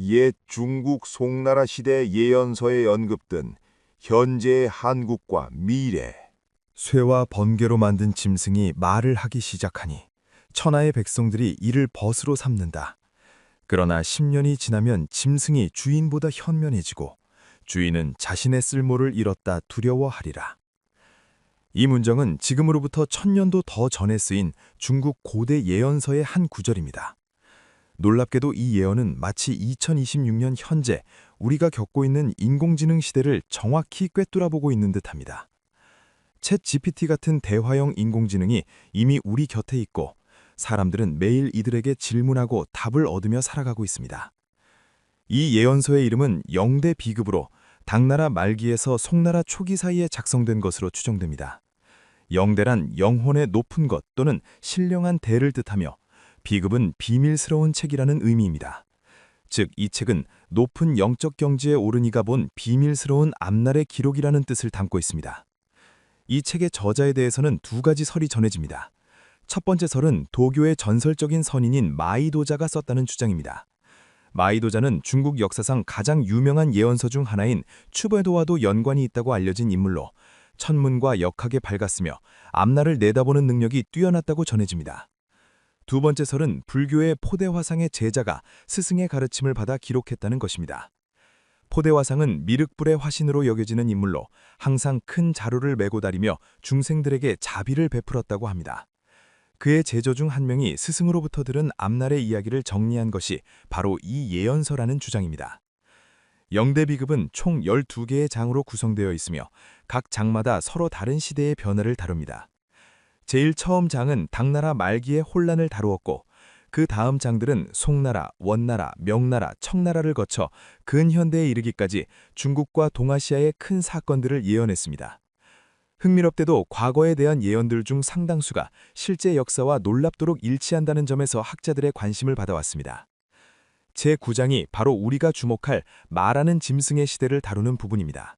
옛 중국 송나라 시대 예언서에 언급된 현재의 한국과 미래. 쇠와 번개로 만든 짐승이 말을 하기 시작하니 천하의 백성들이 이를 벗으로 삼는다. 그러나 10년이 지나면 짐승이 주인보다 현면해지고 주인은 자신의 쓸모를 잃었다 두려워하리라. 이 문장은 지금으로부터 1000년도 더 전에 쓰인 중국 고대 예언서의 한 구절입니다. 놀랍게도 이 예언은 마치 2026년 현재 우리가 겪고 있는 인공지능 시대를 정확히 꿰뚫어보고 있는 듯합니다. 챗 GPT 같은 대화형 인공지능이 이미 우리 곁에 있고 사람들은 매일 이들에게 질문하고 답을 얻으며 살아가고 있습니다. 이 예언서의 이름은 영대 비급으로 당나라 말기에서 송나라 초기 사이에 작성된 것으로 추정됩니다. 영대란 영혼의 높은 것 또는 신령한 대를 뜻하며 비급은 비밀스러운 책이라는 의미입니다. 즉, 이 책은 높은 영적 경지에 오른 이가 본 비밀스러운 앞날의 기록이라는 뜻을 담고 있습니다. 이 책의 저자에 대해서는 두 가지 설이 전해집니다. 첫 번째 설은 도교의 전설적인 선인인 마이도자가 썼다는 주장입니다. 마이도자는 중국 역사상 가장 유명한 예언서 중 하나인 추배도와도 연관이 있다고 알려진 인물로 천문과 역학에 밝았으며 앞날을 내다보는 능력이 뛰어났다고 전해집니다. 두 번째 설은 불교의 포대화상의 제자가 스승의 가르침을 받아 기록했다는 것입니다. 포대화상은 미륵불의 화신으로 여겨지는 인물로 항상 큰 자루를 메고 다니며 중생들에게 자비를 베풀었다고 합니다. 그의 제자 중 한 명이 스승으로부터 들은 앞날의 이야기를 정리한 것이 바로 이 예언서라는 주장입니다. 영대비급은 총 12개의 장으로 구성되어 있으며 각 장마다 서로 다른 시대의 변화를 다룹니다. 제일 처음 장은 당나라 말기의 혼란을 다루었고 그 다음 장들은 송나라, 원나라, 명나라, 청나라를 거쳐 근현대에 이르기까지 중국과 동아시아의 큰 사건들을 예언했습니다. 흥미롭게도 과거에 대한 예언들 중 상당수가 실제 역사와 놀랍도록 일치한다는 점에서 학자들의 관심을 받아왔습니다. 제9장이 바로 우리가 주목할 말하는 짐승의 시대를 다루는 부분입니다.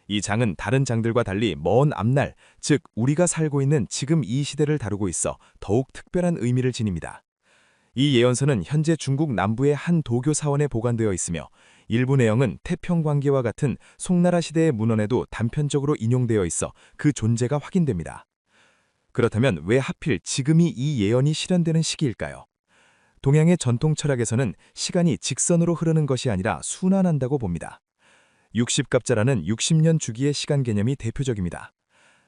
이 장은 다른 장들과 달리 먼 앞날, 즉 우리가 살고 있는 지금 이 시대를 다루고 있어 더욱 특별한 의미를 지닙니다. 이 예언서는 현재 중국 남부의 한 도교 사원에 보관되어 있으며 일부 내용은 태평광계와 같은 송나라 시대의 문헌에도 단편적으로 인용되어 있어 그 존재가 확인됩니다. 그렇다면 왜 하필 지금이 이 예언이 실현되는 시기일까요? 동양의 전통 철학에서는 시간이 직선으로 흐르는 것이 아니라 순환한다고 봅니다. 60갑자라는 60년 주기의 시간 개념이 대표적입니다.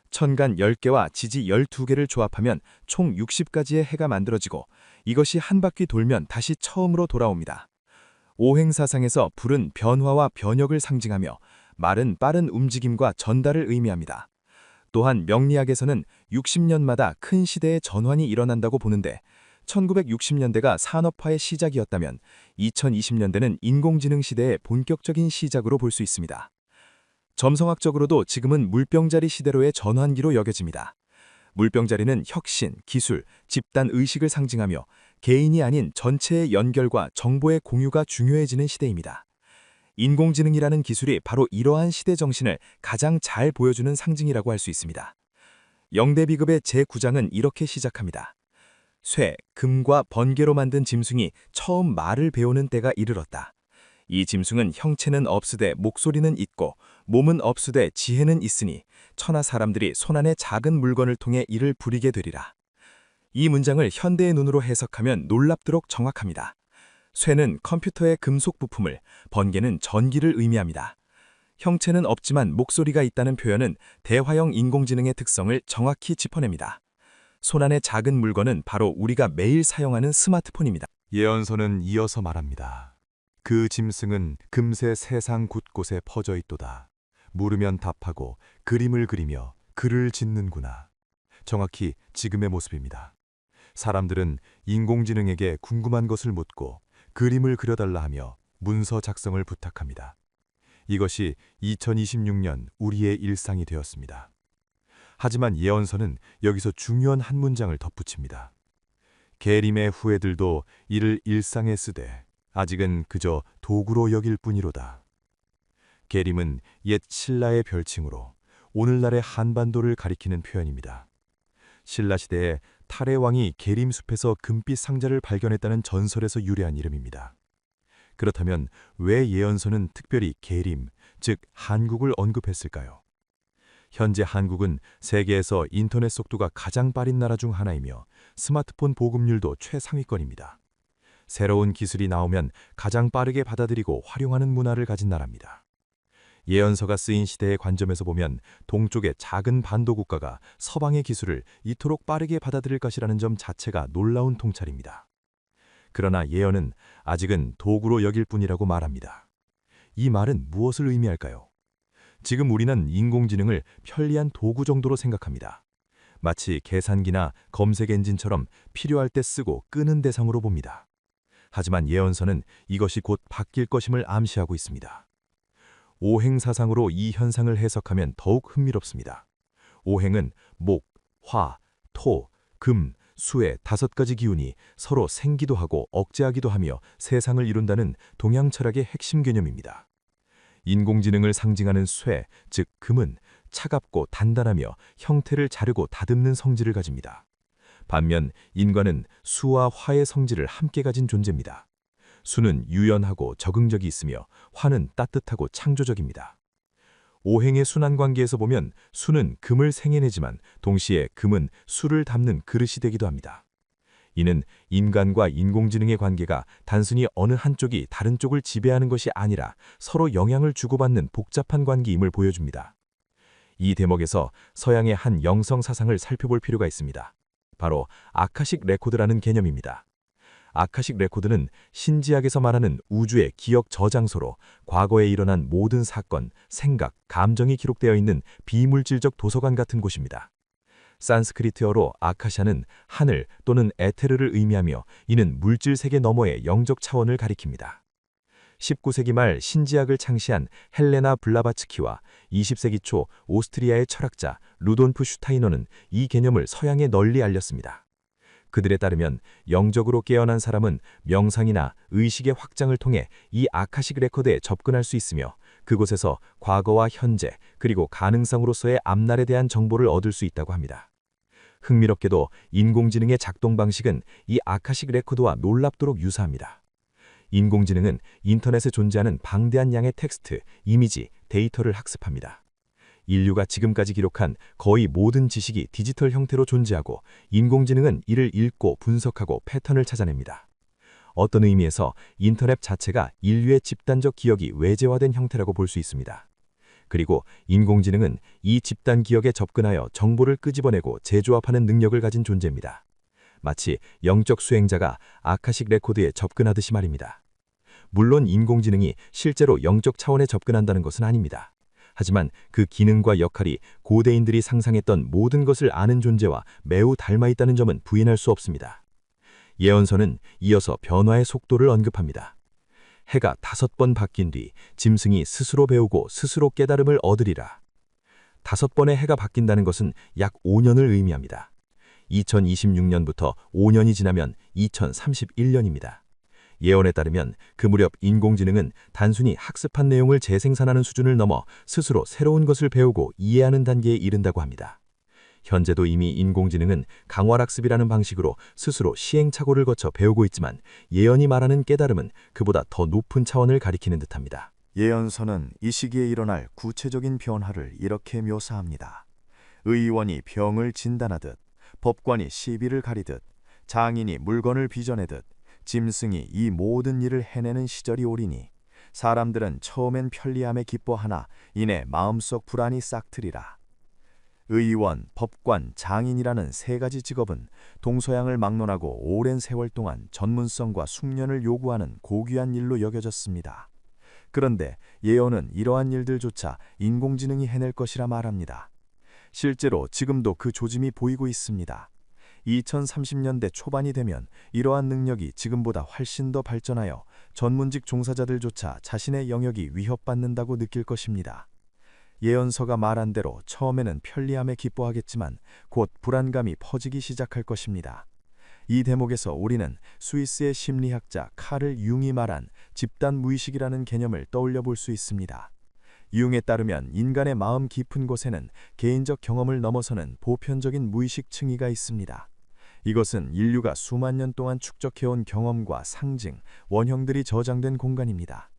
천간 10개와 지지 12개를 조합하면 총 60가지의 해가 만들어지고 이것이 한 바퀴 돌면 다시 처음으로 돌아옵니다. 오행사상에서 불은 변화와 변혁을 상징하며 말은 빠른 움직임과 전달을 의미합니다. 또한 명리학에서는 60년마다 큰 시대의 전환이 일어난다고 보는데 1960년대가 산업화의 시작이었다면 2020년대는 인공지능 시대의 본격적인 시작으로 볼 수 있습니다. 점성학적으로도 지금은 물병자리 시대로의 전환기로 여겨집니다. 물병자리는 혁신, 기술, 집단 의식을 상징하며 개인이 아닌 전체의 연결과 정보의 공유가 중요해지는 시대입니다. 인공지능이라는 기술이 바로 이러한 시대 정신을 가장 잘 보여주는 상징이라고 할 수 있습니다. 영대비급의 제9장은 이렇게 시작합니다. 쇠, 금과 번개로 만든 짐승이 처음 말을 배우는 때가 이르렀다. 이 짐승은 형체는 없으되 목소리는 있고 몸은 없으되 지혜는 있으니 천하 사람들이 손안의 작은 물건을 통해 이를 부리게 되리라. 이 문장을 현대의 눈으로 해석하면 놀랍도록 정확합니다. 쇠는 컴퓨터의 금속 부품을, 번개는 전기를 의미합니다. 형체는 없지만 목소리가 있다는 표현은 대화형 인공지능의 특성을 정확히 짚어냅니다. 손안의 작은 물건은 바로 우리가 매일 사용하는 스마트폰입니다. 예언서는 이어서 말합니다. 그 짐승은 금세 세상 곳곳에 퍼져 있도다. 물으면 답하고 그림을 그리며 글을 짓는구나. 정확히 지금의 모습입니다. 사람들은 인공지능에게 궁금한 것을 묻고 그림을 그려달라 하며 문서 작성을 부탁합니다. 이것이 2026년 우리의 일상이 되었습니다. 하지만 예언서는 여기서 중요한 한 문장을 덧붙입니다. 계림의 후예들도 이를 일상에 쓰되 아직은 그저 도구로 여길 뿐이로다. 계림은 옛 신라의 별칭으로 오늘날의 한반도를 가리키는 표현입니다. 신라 시대에 탈의 왕이 계림숲에서 금빛 상자를 발견했다는 전설에서 유래한 이름입니다. 그렇다면 왜 예언서는 특별히 계림, 즉 한국을 언급했을까요? 현재 한국은 세계에서 인터넷 속도가 가장 빠른 나라 중 하나이며 스마트폰 보급률도 최상위권입니다. 새로운 기술이 나오면 가장 빠르게 받아들이고 활용하는 문화를 가진 나라입니다. 예언서가 쓰인 시대의 관점에서 보면 동쪽의 작은 반도 국가가 서방의 기술을 이토록 빠르게 받아들일 것이라는 점 자체가 놀라운 통찰입니다. 그러나 예언은 아직은 도구로 여길 뿐이라고 말합니다. 이 말은 무엇을 의미할까요? 지금 우리는 인공지능을 편리한 도구 정도로 생각합니다. 마치 계산기나 검색 엔진처럼 필요할 때 쓰고 끄는 대상으로 봅니다. 하지만 예언서는 이것이 곧 바뀔 것임을 암시하고 있습니다. 오행사상으로 이 현상을 해석하면 더욱 흥미롭습니다. 오행은 목, 화, 토, 금, 수의 5가지 기운이 서로 생기도 하고 억제하기도 하며 세상을 이룬다는 동양 철학의 핵심 개념입니다. 인공지능을 상징하는 쇠, 즉 금은 차갑고 단단하며 형태를 자르고 다듬는 성질을 가집니다. 반면 인간은 수와 화의 성질을 함께 가진 존재입니다. 수는 유연하고 적응력이 있으며 화는 따뜻하고 창조적입니다. 오행의 순환관계에서 보면 수는 금을 생해내지만 동시에 금은 수를 담는 그릇이 되기도 합니다. 이는 인간과 인공지능의 관계가 단순히 어느 한쪽이 다른 쪽을 지배하는 것이 아니라 서로 영향을 주고받는 복잡한 관계임을 보여줍니다. 이 대목에서 서양의 한 영성 사상을 살펴볼 필요가 있습니다. 바로 아카식 레코드라는 개념입니다. 아카식 레코드는 신지학에서 말하는 우주의 기억 저장소로 과거에 일어난 모든 사건, 생각, 감정이 기록되어 있는 비물질적 도서관 같은 곳입니다. 산스크리트어로 아카샤는 하늘 또는 에테르를 의미하며 이는 물질 세계 너머의 영적 차원을 가리킵니다. 19세기 말 신지학을 창시한 헬레나 블라바츠키와 20세기 초 오스트리아의 철학자 루돌프 슈타이너는 이 개념을 서양에 널리 알렸습니다. 그들에 따르면 영적으로 깨어난 사람은 명상이나 의식의 확장을 통해 이 아카식 레코드에 접근할 수 있으며 그곳에서 과거와 현재 그리고 가능성으로서의 앞날에 대한 정보를 얻을 수 있다고 합니다. 흥미롭게도 인공지능의 작동 방식은 이 아카식 레코드와 놀랍도록 유사합니다. 인공지능은 인터넷에 존재하는 방대한 양의 텍스트, 이미지, 데이터를 학습합니다. 인류가 지금까지 기록한 거의 모든 지식이 디지털 형태로 존재하고 인공지능은 이를 읽고 분석하고 패턴을 찾아냅니다. 어떤 의미에서 인터넷 자체가 인류의 집단적 기억이 외재화된 형태라고 볼 수 있습니다. 그리고 인공지능은 이 집단 기억에 접근하여 정보를 끄집어내고 재조합하는 능력을 가진 존재입니다. 마치 영적 수행자가 아카식 레코드에 접근하듯이 말입니다. 물론 인공지능이 실제로 영적 차원에 접근한다는 것은 아닙니다. 하지만 그 기능과 역할이 고대인들이 상상했던 모든 것을 아는 존재와 매우 닮아 있다는 점은 부인할 수 없습니다. 예언서는 이어서 변화의 속도를 언급합니다. 해가 5번 바뀐 뒤 짐승이 스스로 배우고 스스로 깨달음을 얻으리라. 5번의 해가 바뀐다는 것은 약 5년을 의미합니다. 2026년부터 5년이 지나면 2031년입니다. 예언에 따르면 그 무렵 인공지능은 단순히 학습한 내용을 재생산하는 수준을 넘어 스스로 새로운 것을 배우고 이해하는 단계에 이른다고 합니다. 현재도 이미 인공지능은 강활학습이라는 방식으로 스스로 시행착오를 거쳐 배우고 있지만 예언이 말하는 깨달음은 그보다 더 높은 차원을 가리키는 듯합니다. 예언서는 이 시기에 일어날 구체적인 변화를 이렇게 묘사합니다. 의원이 병을 진단하듯, 법관이 시비를 가리듯, 장인이 물건을 빚어내듯, 짐승이 이 모든 일을 해내는 시절이 오리니 사람들은 처음엔 편리함에 기뻐하나 이내 마음속 불안이 싹트리라. 의원, 법관, 장인이라는 3가지 직업은 동서양을 막론하고 오랜 세월 동안 전문성과 숙련을 요구하는 고귀한 일로 여겨졌습니다. 그런데 예언은 이러한 일들조차 인공지능이 해낼 것이라 말합니다. 실제로 지금도 그 조짐이 보이고 있습니다. 2030년대 초반이 되면 이러한 능력이 지금보다 훨씬 더 발전하여 전문직 종사자들조차 자신의 영역이 위협받는다고 느낄 것입니다. 예언서가 말한 대로 처음에는 편리함에 기뻐하겠지만 곧 불안감이 퍼지기 시작할 것입니다. 이 대목에서 우리는 스위스의 심리학자 카를 융이 말한 집단 무의식이라는 개념을 떠올려 볼 수 있습니다. 융에 따르면 인간의 마음 깊은 곳에는 개인적 경험을 넘어서는 보편적인 무의식 층위가 있습니다. 이것은 인류가 수만 년 동안 축적해온 경험과 상징, 원형들이 저장된 공간입니다.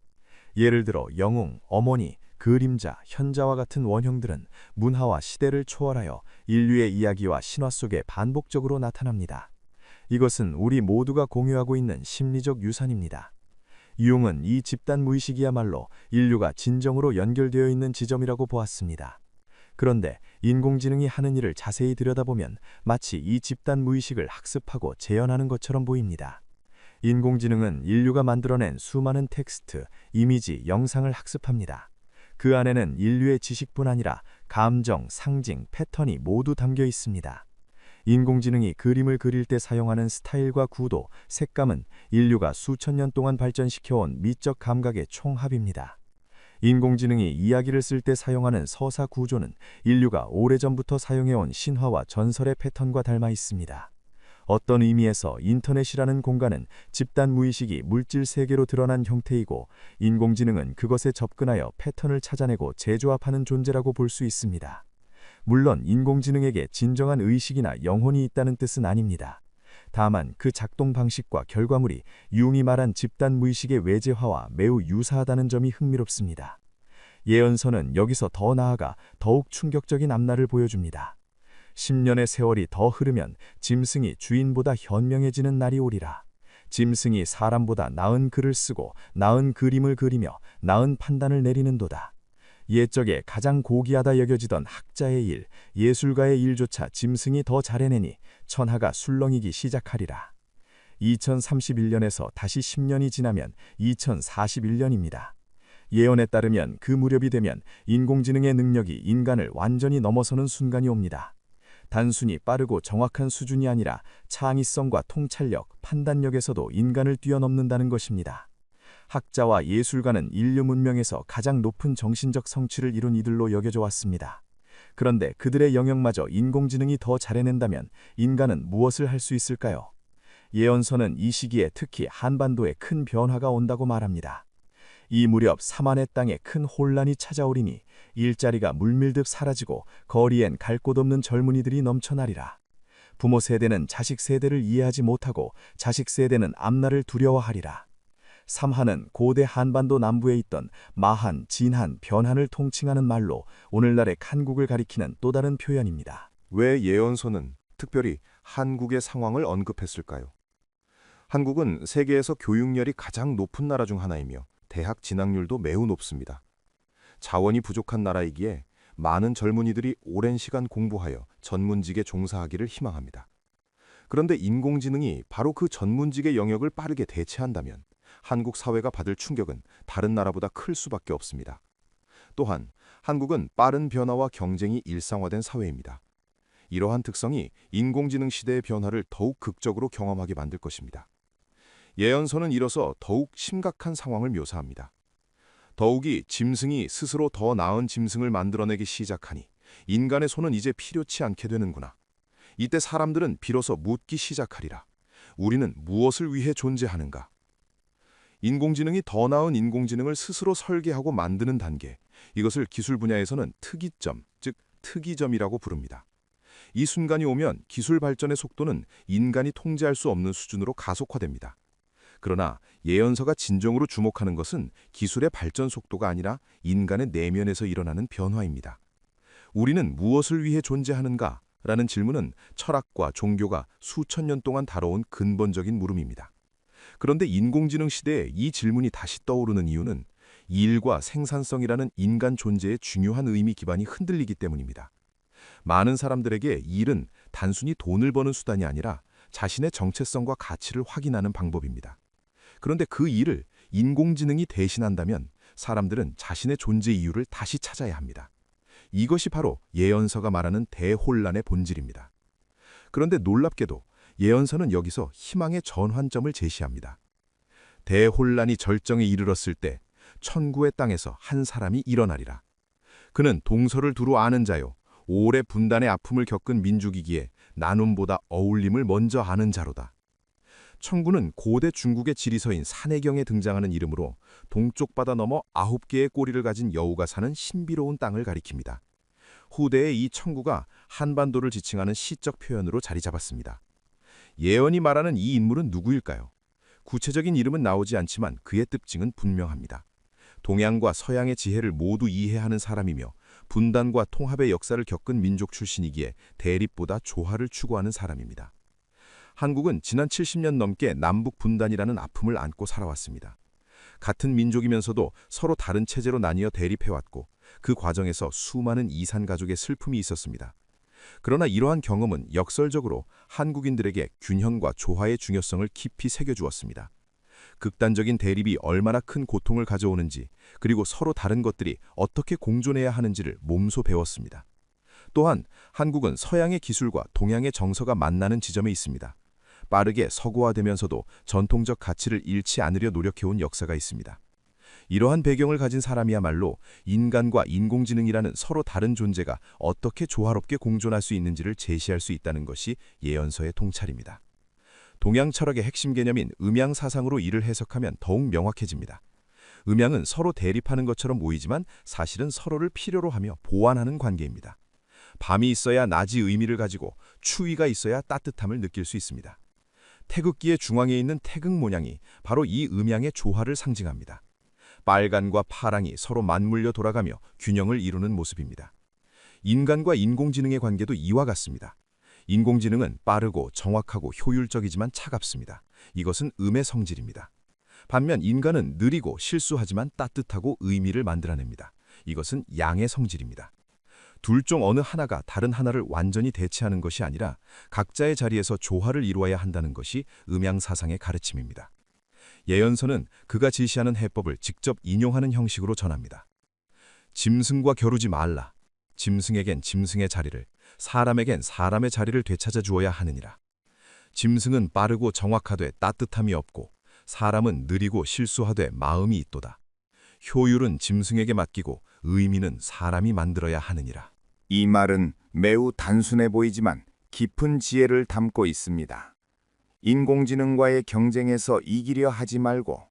예를 들어 영웅, 어머니, 그림자, 현자와 같은 원형들은 문화와 시대를 초월하여 인류의 이야기와 신화 속에 반복적으로 나타납니다. 이것은 우리 모두가 공유하고 있는 심리적 유산입니다. 융은 이 집단 무의식이야말로 인류가 진정으로 연결되어 있는 지점이라고 보았습니다. 그런데 인공지능이 하는 일을 자세히 들여다보면 마치 이 집단 무의식을 학습하고 재현하는 것처럼 보입니다. 인공지능은 인류가 만들어낸 수많은 텍스트, 이미지, 영상을 학습합니다. 그 안에는 인류의 지식뿐 아니라 감정, 상징, 패턴이 모두 담겨 있습니다. 인공지능이 그림을 그릴 때 사용하는 스타일과 구도, 색감은 인류가 수천 년 동안 발전시켜온 미적 감각의 총합입니다. 인공지능이 이야기를 쓸 때 사용하는 서사 구조는 인류가 오래전부터 사용해온 신화와 전설의 패턴과 닮아 있습니다. 어떤 의미에서 인터넷이라는 공간은 집단 무의식이 물질 세계로 드러난 형태이고, 인공지능은 그것에 접근하여 패턴을 찾아내고 재조합하는 존재라고 볼 수 있습니다. 물론 인공지능에게 진정한 의식이나 영혼이 있다는 뜻은 아닙니다. 다만 그 작동 방식과 결과물이 융이 말한 집단 무의식의 외재화와 매우 유사하다는 점이 흥미롭습니다. 예언서는 여기서 더 나아가 더욱 충격적인 앞날을 보여줍니다. 10년의 세월이 더 흐르면 짐승이 주인보다 현명해지는 날이 오리라. 짐승이 사람보다 나은 글을 쓰고 나은 그림을 그리며 나은 판단을 내리는도다. 옛적에 가장 고귀하다 여겨지던 학자의 일, 예술가의 일조차 짐승이 더 잘해내니 천하가 술렁이기 시작하리라. 2031년에서 다시 10년이 지나면 2041년입니다. 예언에 따르면 그 무렵이 되면 인공지능의 능력이 인간을 완전히 넘어서는 순간이 옵니다. 단순히 빠르고 정확한 수준이 아니라 창의성과 통찰력, 판단력에서도 인간을 뛰어넘는다는 것입니다. 학자와 예술가는 인류 문명에서 가장 높은 정신적 성취를 이룬 이들로 여겨져 왔습니다. 그런데 그들의 영역마저 인공지능이 더 잘해낸다면 인간은 무엇을 할 수 있을까요? 예언서는 이 시기에 특히 한반도에 큰 변화가 온다고 말합니다. 이 무렵 사만의 땅에 큰 혼란이 찾아오리니 일자리가 물밀듯 사라지고 거리엔 갈 곳 없는 젊은이들이 넘쳐나리라. 부모 세대는 자식 세대를 이해하지 못하고 자식 세대는 앞날을 두려워하리라. 삼한은 고대 한반도 남부에 있던 마한, 진한, 변한을 통칭하는 말로 오늘날의 한국을 가리키는 또 다른 표현입니다. 왜 예언서는 특별히 한국의 상황을 언급했을까요? 한국은 세계에서 교육열이 가장 높은 나라 중 하나이며 대학 진학률도 매우 높습니다. 자원이 부족한 나라이기에 많은 젊은이들이 오랜 시간 공부하여 전문직에 종사하기를 희망합니다. 그런데 인공지능이 바로 그 전문직의 영역을 빠르게 대체한다면 한국 사회가 받을 충격은 다른 나라보다 클 수밖에 없습니다. 또한 한국은 빠른 변화와 경쟁이 일상화된 사회입니다. 이러한 특성이 인공지능 시대의 변화를 더욱 극적으로 경험하게 만들 것입니다. 예언서는 이로써 더욱 심각한 상황을 묘사합니다. 더욱이 짐승이 스스로 더 나은 짐승을 만들어내기 시작하니 인간의 손은 이제 필요치 않게 되는구나. 이때 사람들은 비로소 묻기 시작하리라. 우리는 무엇을 위해 존재하는가? 인공지능이 더 나은 인공지능을 스스로 설계하고 만드는 단계, 이것을 기술 분야에서는 특이점, 즉 특이점이라고 부릅니다. 이 순간이 오면 기술 발전의 속도는 인간이 통제할 수 없는 수준으로 가속화됩니다. 그러나 예언서가 진정으로 주목하는 것은 기술의 발전 속도가 아니라 인간의 내면에서 일어나는 변화입니다. 우리는 무엇을 위해 존재하는가? 라는 질문은 철학과 종교가 수천 년 동안 다뤄온 근본적인 물음입니다. 그런데 인공지능 시대에 이 질문이 다시 떠오르는 이유는 일과 생산성이라는 인간 존재의 중요한 의미 기반이 흔들리기 때문입니다. 많은 사람들에게 일은 단순히 돈을 버는 수단이 아니라 자신의 정체성과 가치를 확인하는 방법입니다. 그런데 그 일을 인공지능이 대신한다면 사람들은 자신의 존재 이유를 다시 찾아야 합니다. 이것이 바로 예언서가 말하는 대혼란의 본질입니다. 그런데 놀랍게도 예언서는 여기서 희망의 전환점을 제시합니다. 대혼란이 절정에 이르렀을 때 천구의 땅에서 한 사람이 일어나리라. 그는 동서를 두루 아는 자요, 오래 분단의 아픔을 겪은 민족이기에 나눔보다 어울림을 먼저 아는 자로다. 천구는 고대 중국의 지리서인 산해경에 등장하는 이름으로 동쪽 바다 너머 9개의 꼬리를 가진 여우가 사는 신비로운 땅을 가리킵니다. 후대에 이 천구가 한반도를 지칭하는 시적 표현으로 자리 잡았습니다. 예언이 말하는 이 인물은 누구일까요? 구체적인 이름은 나오지 않지만 그의 특징은 분명합니다. 동양과 서양의 지혜를 모두 이해하는 사람이며 분단과 통합의 역사를 겪은 민족 출신이기에 대립보다 조화를 추구하는 사람입니다. 한국은 지난 70년 넘게 남북 분단이라는 아픔을 안고 살아왔습니다. 같은 민족이면서도 서로 다른 체제로 나뉘어 대립해왔고 그 과정에서 수많은 이산 가족의 슬픔이 있었습니다. 그러나 이러한 경험은 역설적으로 한국인들에게 균형과 조화의 중요성을 깊이 새겨주었습니다. 극단적인 대립이 얼마나 큰 고통을 가져오는지, 그리고 서로 다른 것들이 어떻게 공존해야 하는지를 몸소 배웠습니다. 또한 한국은 서양의 기술과 동양의 정서가 만나는 지점에 있습니다. 빠르게 서구화되면서도 전통적 가치를 잃지 않으려 노력해온 역사가 있습니다. 이러한 배경을 가진 사람이야말로 인간과 인공지능이라는 서로 다른 존재가 어떻게 조화롭게 공존할 수 있는지를 제시할 수 있다는 것이 예언서의 통찰입니다. 동양 철학의 핵심 개념인 음양 사상으로 이를 해석하면 더욱 명확해집니다. 음양은 서로 대립하는 것처럼 보이지만 사실은 서로를 필요로 하며 보완하는 관계입니다. 밤이 있어야 낮이 의미를 가지고 추위가 있어야 따뜻함을 느낄 수 있습니다. 태극기의 중앙에 있는 태극 모양이 바로 이 음양의 조화를 상징합니다. 빨간과 파랑이 서로 맞물려 돌아가며 균형을 이루는 모습입니다. 인간과 인공지능의 관계도 이와 같습니다. 인공지능은 빠르고 정확하고 효율적이지만 차갑습니다. 이것은 음의 성질입니다. 반면 인간은 느리고 실수하지만 따뜻하고 의미를 만들어냅니다. 이것은 양의 성질입니다. 둘 중 어느 하나가 다른 하나를 완전히 대체하는 것이 아니라 각자의 자리에서 조화를 이루어야 한다는 것이 음양 사상의 가르침입니다. 예언서는 그가 지시하는 해법을 직접 인용하는 형식으로 전합니다. 짐승과 겨루지 말라. 짐승에겐 짐승의 자리를, 사람에겐 사람의 자리를 되찾아 주어야 하느니라. 짐승은 빠르고 정확하되 따뜻함이 없고 사람은 느리고 실수하되 마음이 있도다. 효율은 짐승에게 맡기고 의미는 사람이 만들어야 하느니라. 이 말은 매우 단순해 보이지만 깊은 지혜를 담고 있습니다. 인공지능과의 경쟁에서 이기려 하지 말고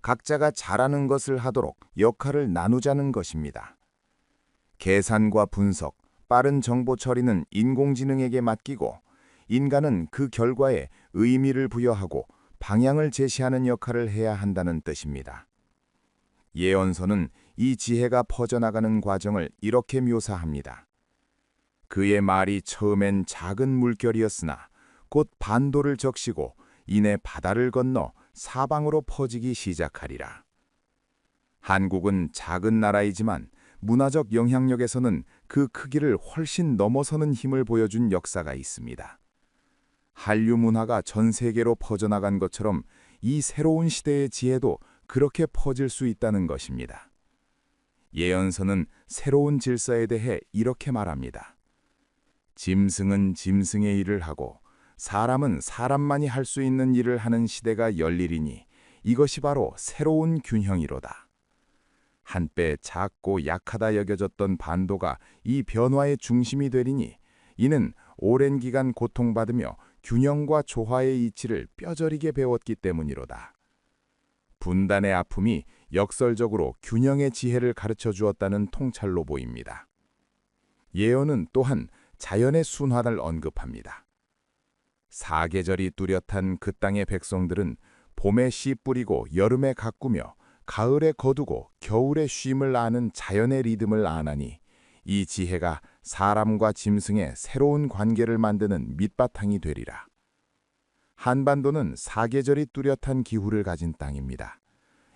각자가 잘하는 것을 하도록 역할을 나누자는 것입니다. 계산과 분석, 빠른 정보 처리는 인공지능에게 맡기고 인간은 그 결과에 의미를 부여하고 방향을 제시하는 역할을 해야 한다는 뜻입니다. 예언서는 이 지혜가 퍼져나가는 과정을 이렇게 묘사합니다. 그의 말이 처음엔 작은 물결이었으나 곧 반도를 적시고 이내 바다를 건너 사방으로 퍼지기 시작하리라. 한국은 작은 나라이지만 문화적 영향력에서는 그 크기를 훨씬 넘어서는 힘을 보여준 역사가 있습니다. 한류 문화가 전 세계로 퍼져나간 것처럼 이 새로운 시대의 지혜도 그렇게 퍼질 수 있다는 것입니다. 예언서는 새로운 질서에 대해 이렇게 말합니다. 짐승은 짐승의 일을 하고 사람은 사람만이 할 수 있는 일을 하는 시대가 열리리니 이것이 바로 새로운 균형이로다. 한때 작고 약하다 여겨졌던 반도가 이 변화의 중심이 되리니 이는 오랜 기간 고통받으며 균형과 조화의 이치를 뼈저리게 배웠기 때문이로다. 분단의 아픔이 역설적으로 균형의 지혜를 가르쳐 주었다는 통찰로 보입니다. 예언은 또한 자연의 순환을 언급합니다. 사계절이 뚜렷한 그 땅의 백성들은 봄에 씨 뿌리고 여름에 가꾸며 가을에 거두고 겨울에 쉼을 아는 자연의 리듬을 아나니 이 지혜가 사람과 짐승의 새로운 관계를 만드는 밑바탕이 되리라. 한반도는 사계절이 뚜렷한 기후를 가진 땅입니다.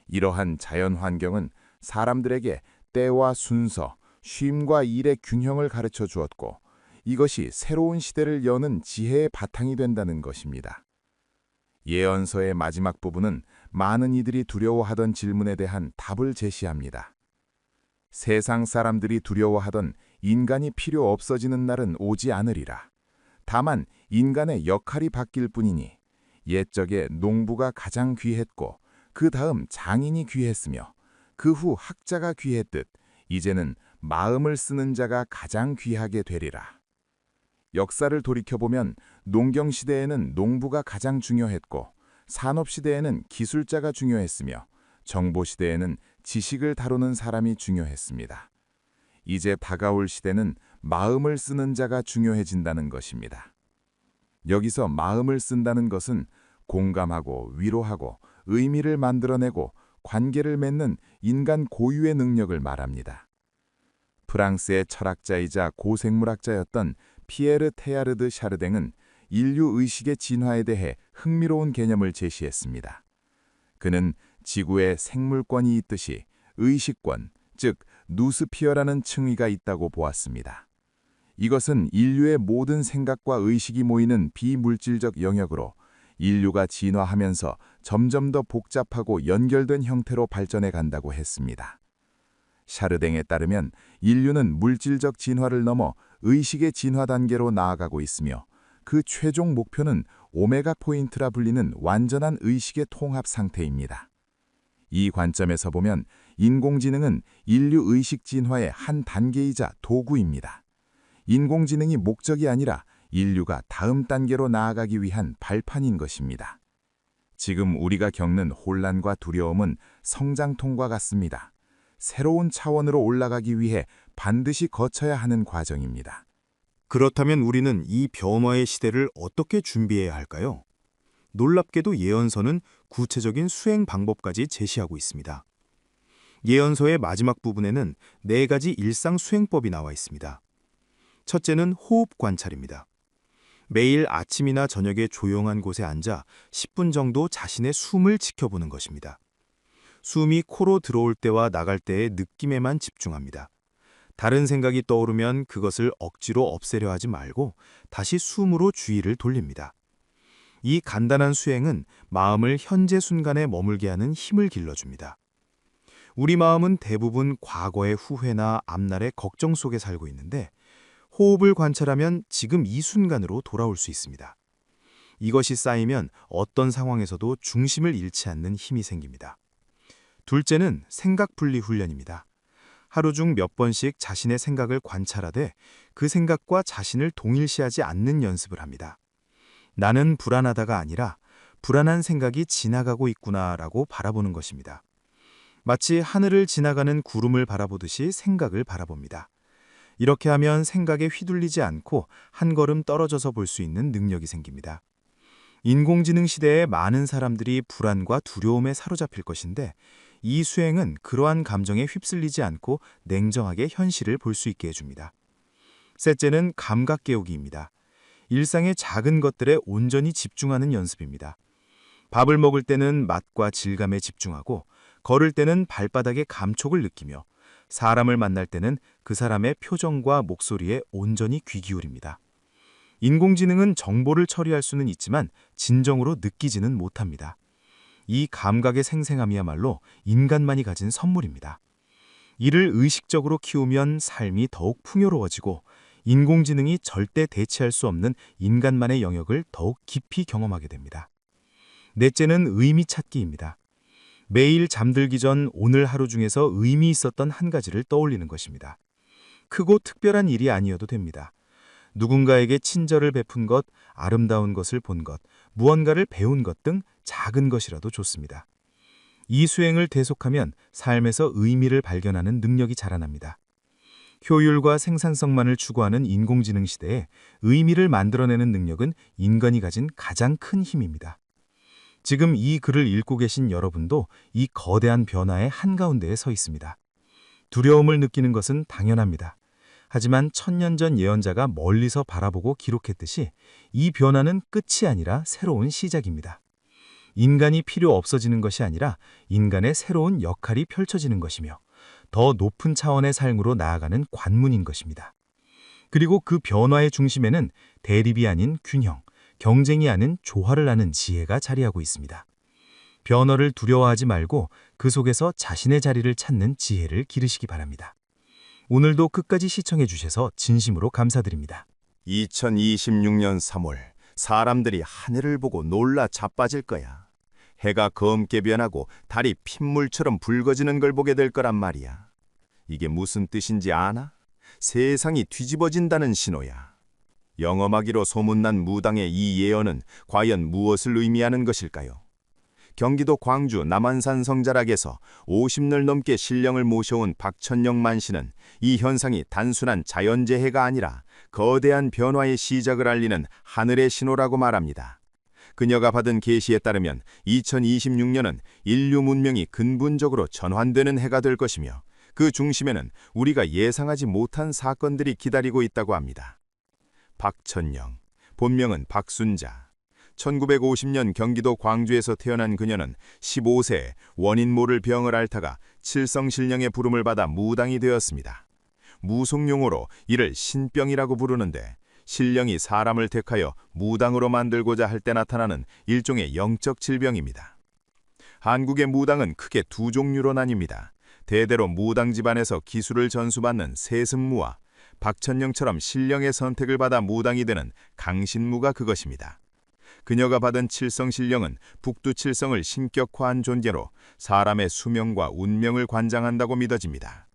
이러한 자연 환경은 사람들에게 때와 순서, 쉼과 일의 균형을 가르쳐 주었고 이것이 새로운 시대를 여는 지혜의 바탕이 된다는 것입니다. 예언서의 마지막 부분은 많은 이들이 두려워하던 질문에 대한 답을 제시합니다. 세상 사람들이 두려워하던 인간이 필요 없어지는 날은 오지 않으리라. 다만 인간의 역할이 바뀔 뿐이니 옛적에 농부가 가장 귀했고 그 다음 장인이 귀했으며 그 후 학자가 귀했듯 이제는 마음을 쓰는 자가 가장 귀하게 되리라. 역사를 돌이켜보면 농경시대에는 농부가 가장 중요했고 산업시대에는 기술자가 중요했으며 정보시대에는 지식을 다루는 사람이 중요했습니다. 이제 다가올 시대는 마음을 쓰는 자가 중요해진다는 것입니다. 여기서 마음을 쓴다는 것은 공감하고 위로하고 의미를 만들어내고 관계를 맺는 인간 고유의 능력을 말합니다. 프랑스의 철학자이자 고생물학자였던 피에르 테야르드 샤르댕은 인류 의식의 진화에 대해 흥미로운 개념을 제시했습니다. 그는 지구에 생물권이 있듯이 의식권, 즉 누스피어라는 층위가 있다고 보았습니다. 이것은 인류의 모든 생각과 의식이 모이는 비물질적 영역으로 인류가 진화하면서 점점 더 복잡하고 연결된 형태로 발전해 간다고 했습니다. 샤르댕에 따르면 인류는 물질적 진화를 넘어 의식의 진화 단계로 나아가고 있으며 그 최종 목표는 오메가 포인트라 불리는 완전한 의식의 통합 상태입니다. 이 관점에서 보면 인공지능은 인류 의식 진화의 한 단계이자 도구입니다. 인공지능이 목적이 아니라 인류가 다음 단계로 나아가기 위한 발판인 것입니다. 지금 우리가 겪는 혼란과 두려움은 성장통과 같습니다. 새로운 차원으로 올라가기 위해 반드시 거쳐야 하는 과정입니다. 그렇다면 우리는 이 변화의 시대를 어떻게 준비해야 할까요? 놀랍게도 예언서는 구체적인 수행 방법까지 제시하고 있습니다. 예언서의 마지막 부분에는 4가지 일상 수행법이 나와 있습니다. 첫째는 호흡 관찰입니다. 매일 아침이나 저녁에 조용한 곳에 앉아 10분 정도 자신의 숨을 지켜보는 것입니다. 숨이 코로 들어올 때와 나갈 때의 느낌에만 집중합니다. 다른 생각이 떠오르면 그것을 억지로 없애려 하지 말고 다시 숨으로 주의를 돌립니다. 이 간단한 수행은 마음을 현재 순간에 머물게 하는 힘을 길러줍니다. 우리 마음은 대부분 과거의 후회나 앞날의 걱정 속에 살고 있는데 호흡을 관찰하면 지금 이 순간으로 돌아올 수 있습니다. 이것이 쌓이면 어떤 상황에서도 중심을 잃지 않는 힘이 생깁니다. 둘째는 생각 분리 훈련입니다. 하루 중 몇 번씩 자신의 생각을 관찰하되 그 생각과 자신을 동일시하지 않는 연습을 합니다. 나는 불안하다가 아니라 불안한 생각이 지나가고 있구나라고 바라보는 것입니다. 마치 하늘을 지나가는 구름을 바라보듯이 생각을 바라봅니다. 이렇게 하면 생각에 휘둘리지 않고 한 걸음 떨어져서 볼 수 있는 능력이 생깁니다. 인공지능 시대에 많은 사람들이 불안과 두려움에 사로잡힐 것인데 이 수행은 그러한 감정에 휩쓸리지 않고 냉정하게 현실을 볼 수 있게 해줍니다. 셋째는 감각 깨우기입니다. 일상의 작은 것들에 온전히 집중하는 연습입니다. 밥을 먹을 때는 맛과 질감에 집중하고 걸을 때는 발바닥의 감촉을 느끼며 사람을 만날 때는 그 사람의 표정과 목소리에 온전히 귀 기울입니다. 인공지능은 정보를 처리할 수는 있지만 진정으로 느끼지는 못합니다. 이 감각의 생생함이야말로 인간만이 가진 선물입니다. 이를 의식적으로 키우면 삶이 더욱 풍요로워지고 인공지능이 절대 대체할 수 없는 인간만의 영역을 더욱 깊이 경험하게 됩니다. 넷째는 의미 찾기입니다. 매일 잠들기 전 오늘 하루 중에서 의미 있었던 한 가지를 떠올리는 것입니다. 크고 특별한 일이 아니어도 됩니다. 누군가에게 친절을 베푼 것, 아름다운 것을 본 것, 무언가를 배운 것 등 작은 것이라도 좋습니다. 이 수행을 계속하면 삶에서 의미를 발견하는 능력이 자라납니다. 효율과 생산성만을 추구하는 인공지능 시대에 의미를 만들어내는 능력은 인간이 가진 가장 큰 힘입니다. 지금 이 글을 읽고 계신 여러분도 이 거대한 변화의 한가운데에 서 있습니다. 두려움을 느끼는 것은 당연합니다. 하지만 1000년 전 예언자가 멀리서 바라보고 기록했듯이 이 변화는 끝이 아니라 새로운 시작입니다. 인간이 필요 없어지는 것이 아니라 인간의 새로운 역할이 펼쳐지는 것이며 더 높은 차원의 삶으로 나아가는 관문인 것입니다. 그리고 그 변화의 중심에는 대립이 아닌 균형, 경쟁이 아닌 조화를 하는 지혜가 자리하고 있습니다. 변화를 두려워하지 말고 그 속에서 자신의 자리를 찾는 지혜를 기르시기 바랍니다. 오늘도 끝까지 시청해 주셔서 진심으로 감사드립니다. 2026년 3월 사람들이 하늘을 보고 놀라 자빠질 거야. 해가 검게 변하고 달이 핏물처럼 붉어지는 걸 보게 될 거란 말이야. 이게 무슨 뜻인지 아나? 세상이 뒤집어진다는 신호야. 영험하기로 소문난 무당의 이 예언은 과연 무엇을 의미하는 것일까요? 경기도 광주 남한산 성자락에서 50년 넘게 신령을 모셔온 박천영 만씨는 이 현상이 단순한 자연재해가 아니라 거대한 변화의 시작을 알리는 하늘의 신호라고 말합니다. 그녀가 받은 계시에 따르면 2026년은 인류 문명이 근본적으로 전환되는 해가 될 것이며 그 중심에는 우리가 예상하지 못한 사건들이 기다리고 있다고 합니다. 박천영, 본명은 박순자. 1950년 경기도 광주에서 태어난 그녀는 15세에 원인 모를 병을 앓다가 칠성신령의 부름을 받아 무당이 되었습니다. 무속용어로 이를 신병이라고 부르는데 신령이 사람을 택하여 무당으로 만들고자 할 때 나타나는 일종의 영적 질병입니다. 한국의 무당은 크게 두 종류로 나뉩니다. 대대로 무당 집안에서 기술을 전수받는 세습무와 박천영처럼 신령의 선택을 받아 무당이 되는 강신무가 그것입니다. 그녀가 받은 칠성신령은 북두칠성을 신격화한 존재로 사람의 수명과 운명을 관장한다고 믿어집니다.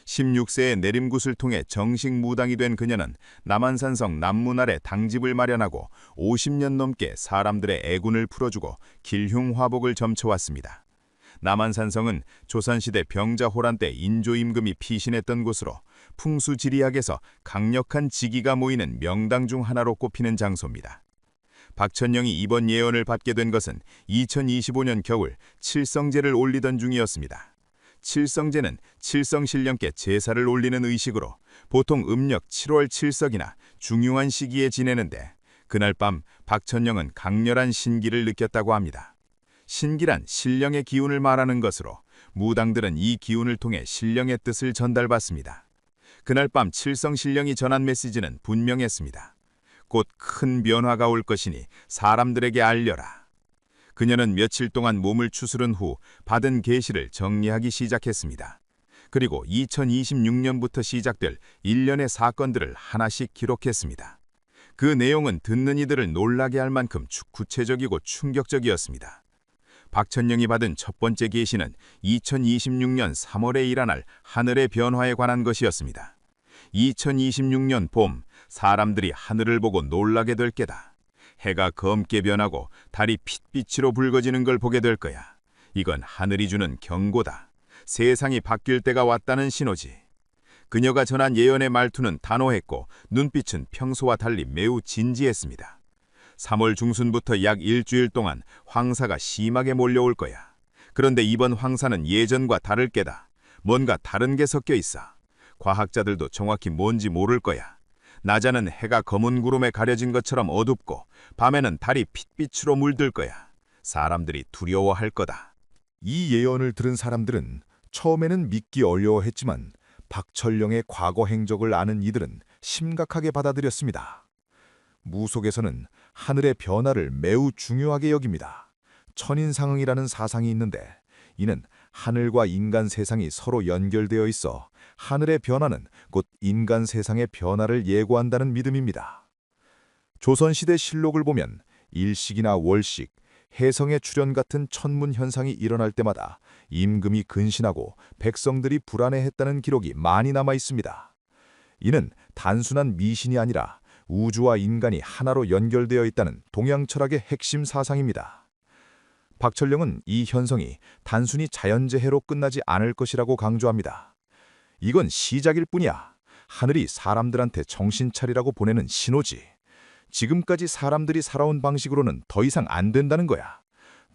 16세의 내림굿을 통해 정식 무당이 된 그녀는 남한산성 남문 아래 당집을 마련하고 50년 넘게 사람들의 애군을 풀어주고 길흉화복을 점쳐왔습니다. 남한산성은 조선시대 병자호란 때 인조임금이 피신했던 곳으로 풍수지리학에서 강력한 지기가 모이는 명당 중 하나로 꼽히는 장소입니다. 박천영이 이번 예언을 받게 된 것은 2025년 겨울 칠성제를 올리던 중이었습니다. 칠성제는 칠성신령께 제사를 올리는 의식으로 보통 음력 7월 칠석이나 중요한 시기에 지내는데 그날 밤 박천영은 강렬한 신기를 느꼈다고 합니다. 신기란 신령의 기운을 말하는 것으로 무당들은 이 기운을 통해 신령의 뜻을 전달받습니다. 그날 밤 칠성신령이 전한 메시지는 분명했습니다. 곧 큰 변화가 올 것이니 사람들에게 알려라. 그녀는 며칠 동안 몸을 추스른 후 받은 계시를 정리하기 시작했습니다. 그리고 2026년부터 시작될 일련의 사건들을 하나씩 기록했습니다. 그 내용은 듣는 이들을 놀라게 할 만큼 구체적이고 충격적이었습니다. 박천영이 받은 첫 번째 계시는 2026년 3월에 일어날 하늘의 변화에 관한 것이었습니다. 2026년 봄, 사람들이 하늘을 보고 놀라게 될 게다. 해가 검게 변하고 달이 핏빛으로 붉어지는 걸 보게 될 거야. 이건 하늘이 주는 경고다. 세상이 바뀔 때가 왔다는 신호지. 그녀가 전한 예언의 말투는 단호했고 눈빛은 평소와 달리 매우 진지했습니다. 3월 중순부터 약 일주일 동안 황사가 심하게 몰려올 거야. 그런데 이번 황사는 예전과 다를 게다. 뭔가 다른 게 섞여 있어. 과학자들도 정확히 뭔지 모를 거야. 낮에는 해가 검은 구름에 가려진 것처럼 어둡고 밤에는 달이 핏빛으로 물들 거야. 사람들이 두려워할 거다. 이 예언을 들은 사람들은 처음에는 믿기 어려워했지만 박천영의 과거 행적을 아는 이들은 심각하게 받아들였습니다. 무속에서는 하늘의 변화를 매우 중요하게 여깁니다. 천인상응이라는 사상이 있는데 이는 하늘과 인간 세상이 서로 연결되어 있어 하늘의 변화는 곧 인간 세상의 변화를 예고한다는 믿음입니다. 조선시대 실록을 보면 일식이나 월식, 해성의 출현 같은 천문 현상이 일어날 때마다 임금이 근신하고 백성들이 불안해했다는 기록이 많이 남아 있습니다. 이는 단순한 미신이 아니라 우주와 인간이 하나로 연결되어 있다는 동양 철학의 핵심 사상입니다. 박천영은 이 현상이 단순히 자연재해로 끝나지 않을 것이라고 강조합니다. 이건 시작일 뿐이야. 하늘이 사람들한테 정신 차리라고 보내는 신호지. 지금까지 사람들이 살아온 방식으로는 더 이상 안 된다는 거야.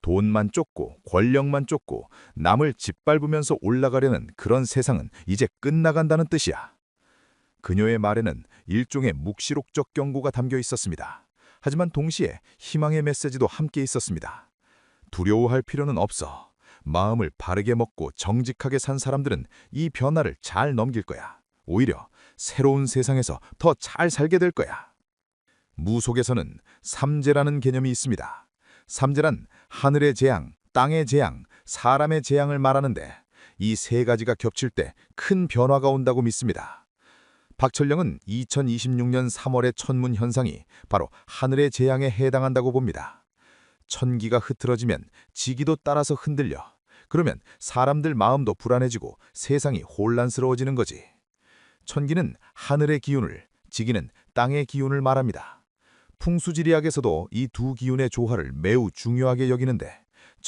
돈만 쫓고 권력만 쫓고 남을 짓밟으면서 올라가려는 그런 세상은 이제 끝나간다는 뜻이야. 그녀의 말에는 일종의 묵시록적 경고가 담겨 있었습니다. 하지만 동시에 희망의 메시지도 함께 있었습니다. 두려워할 필요는 없어. 마음을 바르게 먹고 정직하게 산 사람들은 이 변화를 잘 넘길 거야. 오히려 새로운 세상에서 더 잘 살게 될 거야. 무속에서는 삼재라는 개념이 있습니다. 삼재란 하늘의 재앙, 땅의 재앙, 사람의 재앙을 말하는데 이 세 가지가 겹칠 때 큰 변화가 온다고 믿습니다. 박천영은 2026년 3월의 천문 현상이 바로 하늘의 재앙에 해당한다고 봅니다. 천기가 흐트러지면 지기도 따라서 흔들려. 그러면 사람들 마음도 불안해지고 세상이 혼란스러워지는 거지. 천기는 하늘의 기운을, 지기는 땅의 기운을 말합니다. 풍수지리학에서도 이 두 기운의 조화를 매우 중요하게 여기는데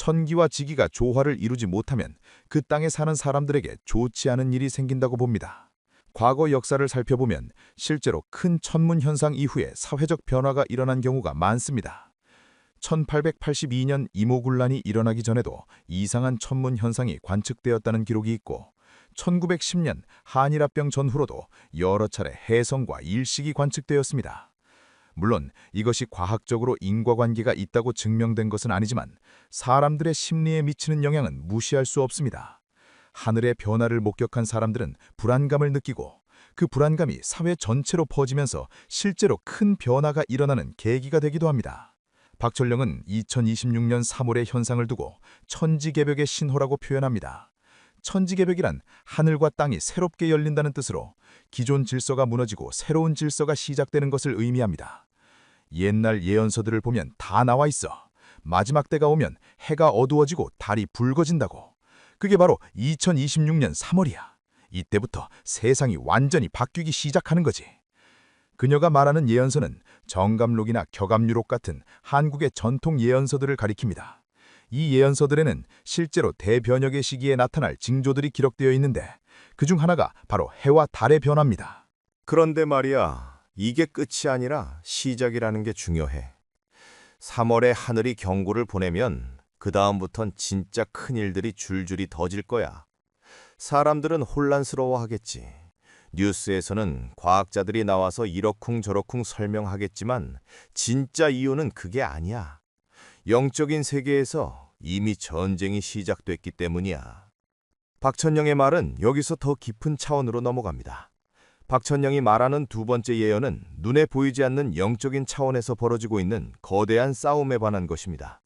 천기와 지기가 조화를 이루지 못하면 그 땅에 사는 사람들에게 좋지 않은 일이 생긴다고 봅니다. 과거 역사를 살펴보면 실제로 큰 천문 현상 이후에 사회적 변화가 일어난 경우가 많습니다. 1882년 이모군란이 일어나기 전에도 이상한 천문 현상이 관측되었다는 기록이 있고 1910년 한일합병 전후로도 여러 차례 해성과 일식이 관측되었습니다. 물론 이것이 과학적으로 인과관계가 있다고 증명된 것은 아니지만 사람들의 심리에 미치는 영향은 무시할 수 없습니다. 하늘의 변화를 목격한 사람들은 불안감을 느끼고 그 불안감이 사회 전체로 퍼지면서 실제로 큰 변화가 일어나는 계기가 되기도 합니다. 박철령은 2026년 3월의 현상을 두고 천지개벽의 신호라고 표현합니다. 천지개벽이란 하늘과 땅이 새롭게 열린다는 뜻으로 기존 질서가 무너지고 새로운 질서가 시작되는 것을 의미합니다. 옛날 예언서들을 보면 다 나와 있어. 마지막 때가 오면 해가 어두워지고 달이 붉어진다고. 그게 바로 2026년 3월이야. 이때부터 세상이 완전히 바뀌기 시작하는 거지. 그녀가 말하는 예언서는 정감록이나 격암유록 같은 한국의 전통 예언서들을 가리킵니다. 이 예언서들에는 실제로 대변혁의 시기에 나타날 징조들이 기록되어 있는데 그중 하나가 바로 해와 달의 변화입니다. 그런데 말이야, 이게 끝이 아니라 시작이라는 게 중요해. 3월에 하늘이 경고를 보내면 그 다음부턴 진짜 큰 일들이 줄줄이 더질 거야. 사람들은 혼란스러워하겠지. 뉴스에서는 과학자들이 나와서 이러쿵저러쿵 설명하겠지만 진짜 이유는 그게 아니야. 영적인 세계에서 이미 전쟁이 시작됐기 때문이야. 박천영의 말은 여기서 더 깊은 차원으로 넘어갑니다. 박천영이 말하는 두 번째 예언은 눈에 보이지 않는 영적인 차원에서 벌어지고 있는 거대한 싸움에 관한 것입니다.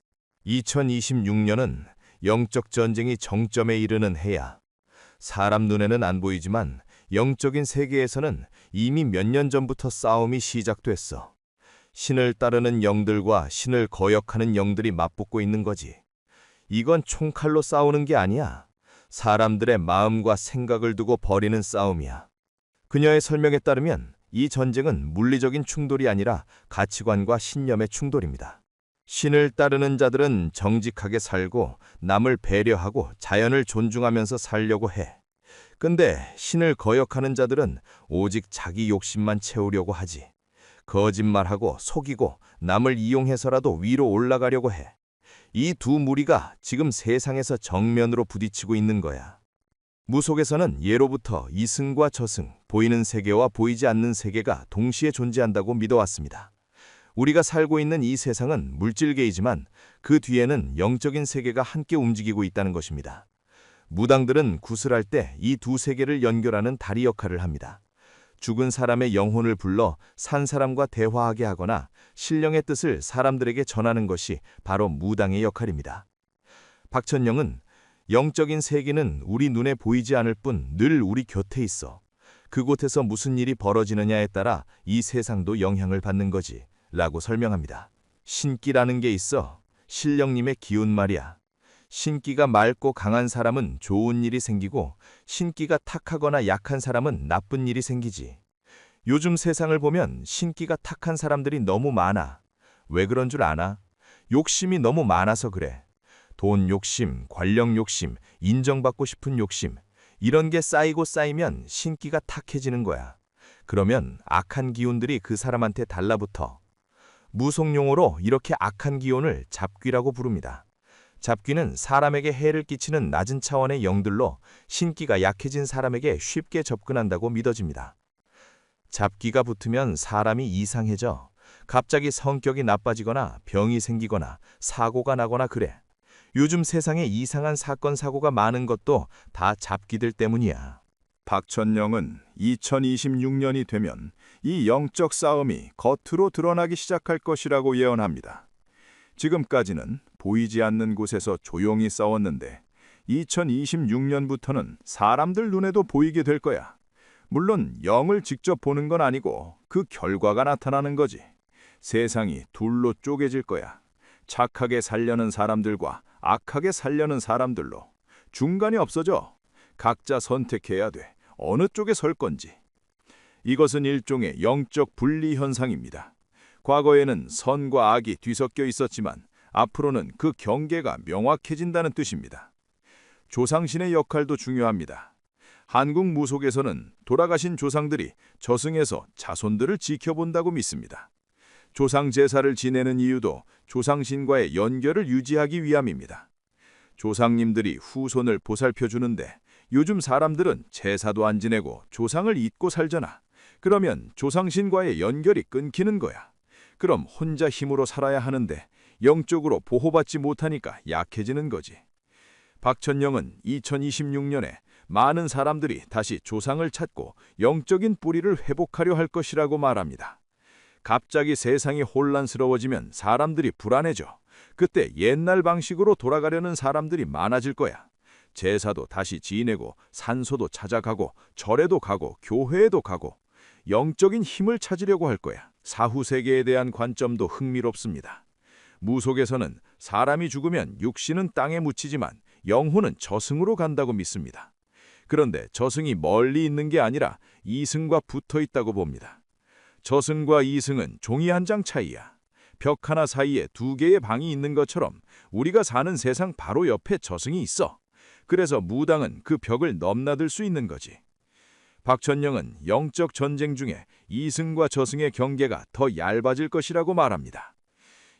2026년은 영적 전쟁이 정점에 이르는 해야. 사람 눈에는 안 보이지만 영적인 세계에서는 이미 몇 년 전부터 싸움이 시작됐어. 신을 따르는 영들과 신을 거역하는 영들이 맞붙고 있는 거지. 이건 총칼로 싸우는 게 아니야. 사람들의 마음과 생각을 두고 벌이는 싸움이야. 그녀의 설명에 따르면 이 전쟁은 물리적인 충돌이 아니라 가치관과 신념의 충돌입니다. 신을 따르는 자들은 정직하게 살고 남을 배려하고 자연을 존중하면서 살려고 해. 근데 신을 거역하는 자들은 오직 자기 욕심만 채우려고 하지. 거짓말하고 속이고 남을 이용해서라도 위로 올라가려고 해. 이 두 무리가 지금 세상에서 정면으로 부딪히고 있는 거야. 무속에서는 예로부터 이승과 저승, 보이는 세계와 보이지 않는 세계가 동시에 존재한다고 믿어왔습니다. 우리가 살고 있는 이 세상은 물질계이지만 그 뒤에는 영적인 세계가 함께 움직이고 있다는 것입니다. 무당들은 구슬할 때 이 두 세계를 연결하는 다리 역할을 합니다. 죽은 사람의 영혼을 불러 산 사람과 대화하게 하거나 신령의 뜻을 사람들에게 전하는 것이 바로 무당의 역할입니다. 박천영은 영적인 세계는 우리 눈에 보이지 않을 뿐 늘 우리 곁에 있어. 그곳에서 무슨 일이 벌어지느냐에 따라 이 세상도 영향을 받는 거지 라고 설명합니다. 신기라는 게 있어. 신령님의 기운 말이야. 신기가 맑고 강한 사람은 좋은 일이 생기고 신기가 탁하거나 약한 사람은 나쁜 일이 생기지. 요즘 세상을 보면 신기가 탁한 사람들이 너무 많아. 왜 그런 줄 아나? 욕심이 너무 많아서 그래. 돈 욕심, 권력 욕심, 인정받고 싶은 욕심, 이런 게 쌓이고 쌓이면 신기가 탁해지는 거야. 그러면 악한 기운들이 그 사람한테 달라붙어. 무속용어로 이렇게 악한 기운을 잡귀라고 부릅니다. 잡귀는 사람에게 해를 끼치는 낮은 차원의 영들로 신기가 약해진 사람에게 쉽게 접근한다고 믿어집니다. 잡귀가 붙으면 사람이 이상해져. 갑자기 성격이 나빠지거나 병이 생기거나 사고가 나거나 그래. 요즘 세상에 이상한 사건 사고가 많은 것도 다 잡귀들 때문이야. 박천영은 2026년이 되면 이 영적 싸움이 겉으로 드러나기 시작할 것이라고 예언합니다. 지금까지는 보이지 않는 곳에서 조용히 싸웠는데 2026년부터는 사람들 눈에도 보이게 될 거야. 물론 영을 직접 보는 건 아니고 그 결과가 나타나는 거지. 세상이 둘로 쪼개질 거야. 착하게 살려는 사람들과 악하게 살려는 사람들로. 중간이 없어져. 각자 선택해야 돼. 어느 쪽에 설 건지. 이것은 일종의 영적 분리 현상입니다. 과거에는 선과 악이 뒤섞여 있었지만 앞으로는 그 경계가 명확해진다는 뜻입니다. 조상신의 역할도 중요합니다. 한국 무속에서는 돌아가신 조상들이 저승에서 자손들을 지켜본다고 믿습니다. 조상 제사를 지내는 이유도 조상신과의 연결을 유지하기 위함입니다. 조상님들이 후손을 보살펴주는데 요즘 사람들은 제사도 안 지내고 조상을 잊고 살잖아. 그러면 조상신과의 연결이 끊기는 거야. 그럼 혼자 힘으로 살아야 하는데 영적으로 보호받지 못하니까 약해지는 거지. 박천영은 2026년에 많은 사람들이 다시 조상을 찾고 영적인 뿌리를 회복하려 할 것이라고 말합니다. 갑자기 세상이 혼란스러워지면 사람들이 불안해져. 그때 옛날 방식으로 돌아가려는 사람들이 많아질 거야. 제사도 다시 지내고 산소도 찾아가고 절에도 가고 교회에도 가고 영적인 힘을 찾으려고 할 거야. 사후세계에 대한 관점도 흥미롭습니다. 무속에서는 사람이 죽으면 육신은 땅에 묻히지만 영혼은 저승으로 간다고 믿습니다. 그런데 저승이 멀리 있는 게 아니라 이승과 붙어 있다고 봅니다. 저승과 이승은 종이 한 장 차이야. 벽 하나 사이에 두 개의 방이 있는 것처럼 우리가 사는 세상 바로 옆에 저승이 있어. 그래서 무당은 그 벽을 넘나들 수 있는 거지. 박천영은 영적 전쟁 중에 이승과 저승의 경계가 더 얇아질 것이라고 말합니다.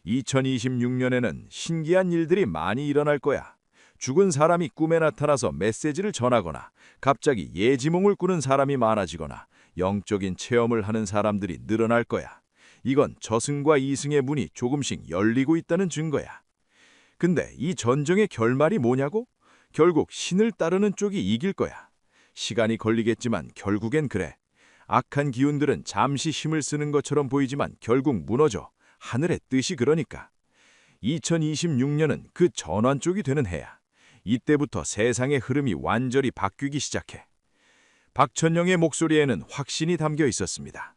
2026년에는 신기한 일들이 많이 일어날 거야. 죽은 사람이 꿈에 나타나서 메시지를 전하거나 갑자기 예지몽을 꾸는 사람이 많아지거나 영적인 체험을 하는 사람들이 늘어날 거야. 이건 저승과 이승의 문이 조금씩 열리고 있다는 증거야. 근데 이 전쟁의 결말이 뭐냐고? 결국 신을 따르는 쪽이 이길 거야. 시간이 걸리겠지만 결국엔 그래. 악한 기운들은 잠시 힘을 쓰는 것처럼 보이지만 결국 무너져. 하늘의 뜻이 그러니까. 2026년은 그 전환 쪽이 되는 해야. 이때부터 세상의 흐름이 완전히 바뀌기 시작해. 박천영의 목소리에는 확신이 담겨 있었습니다.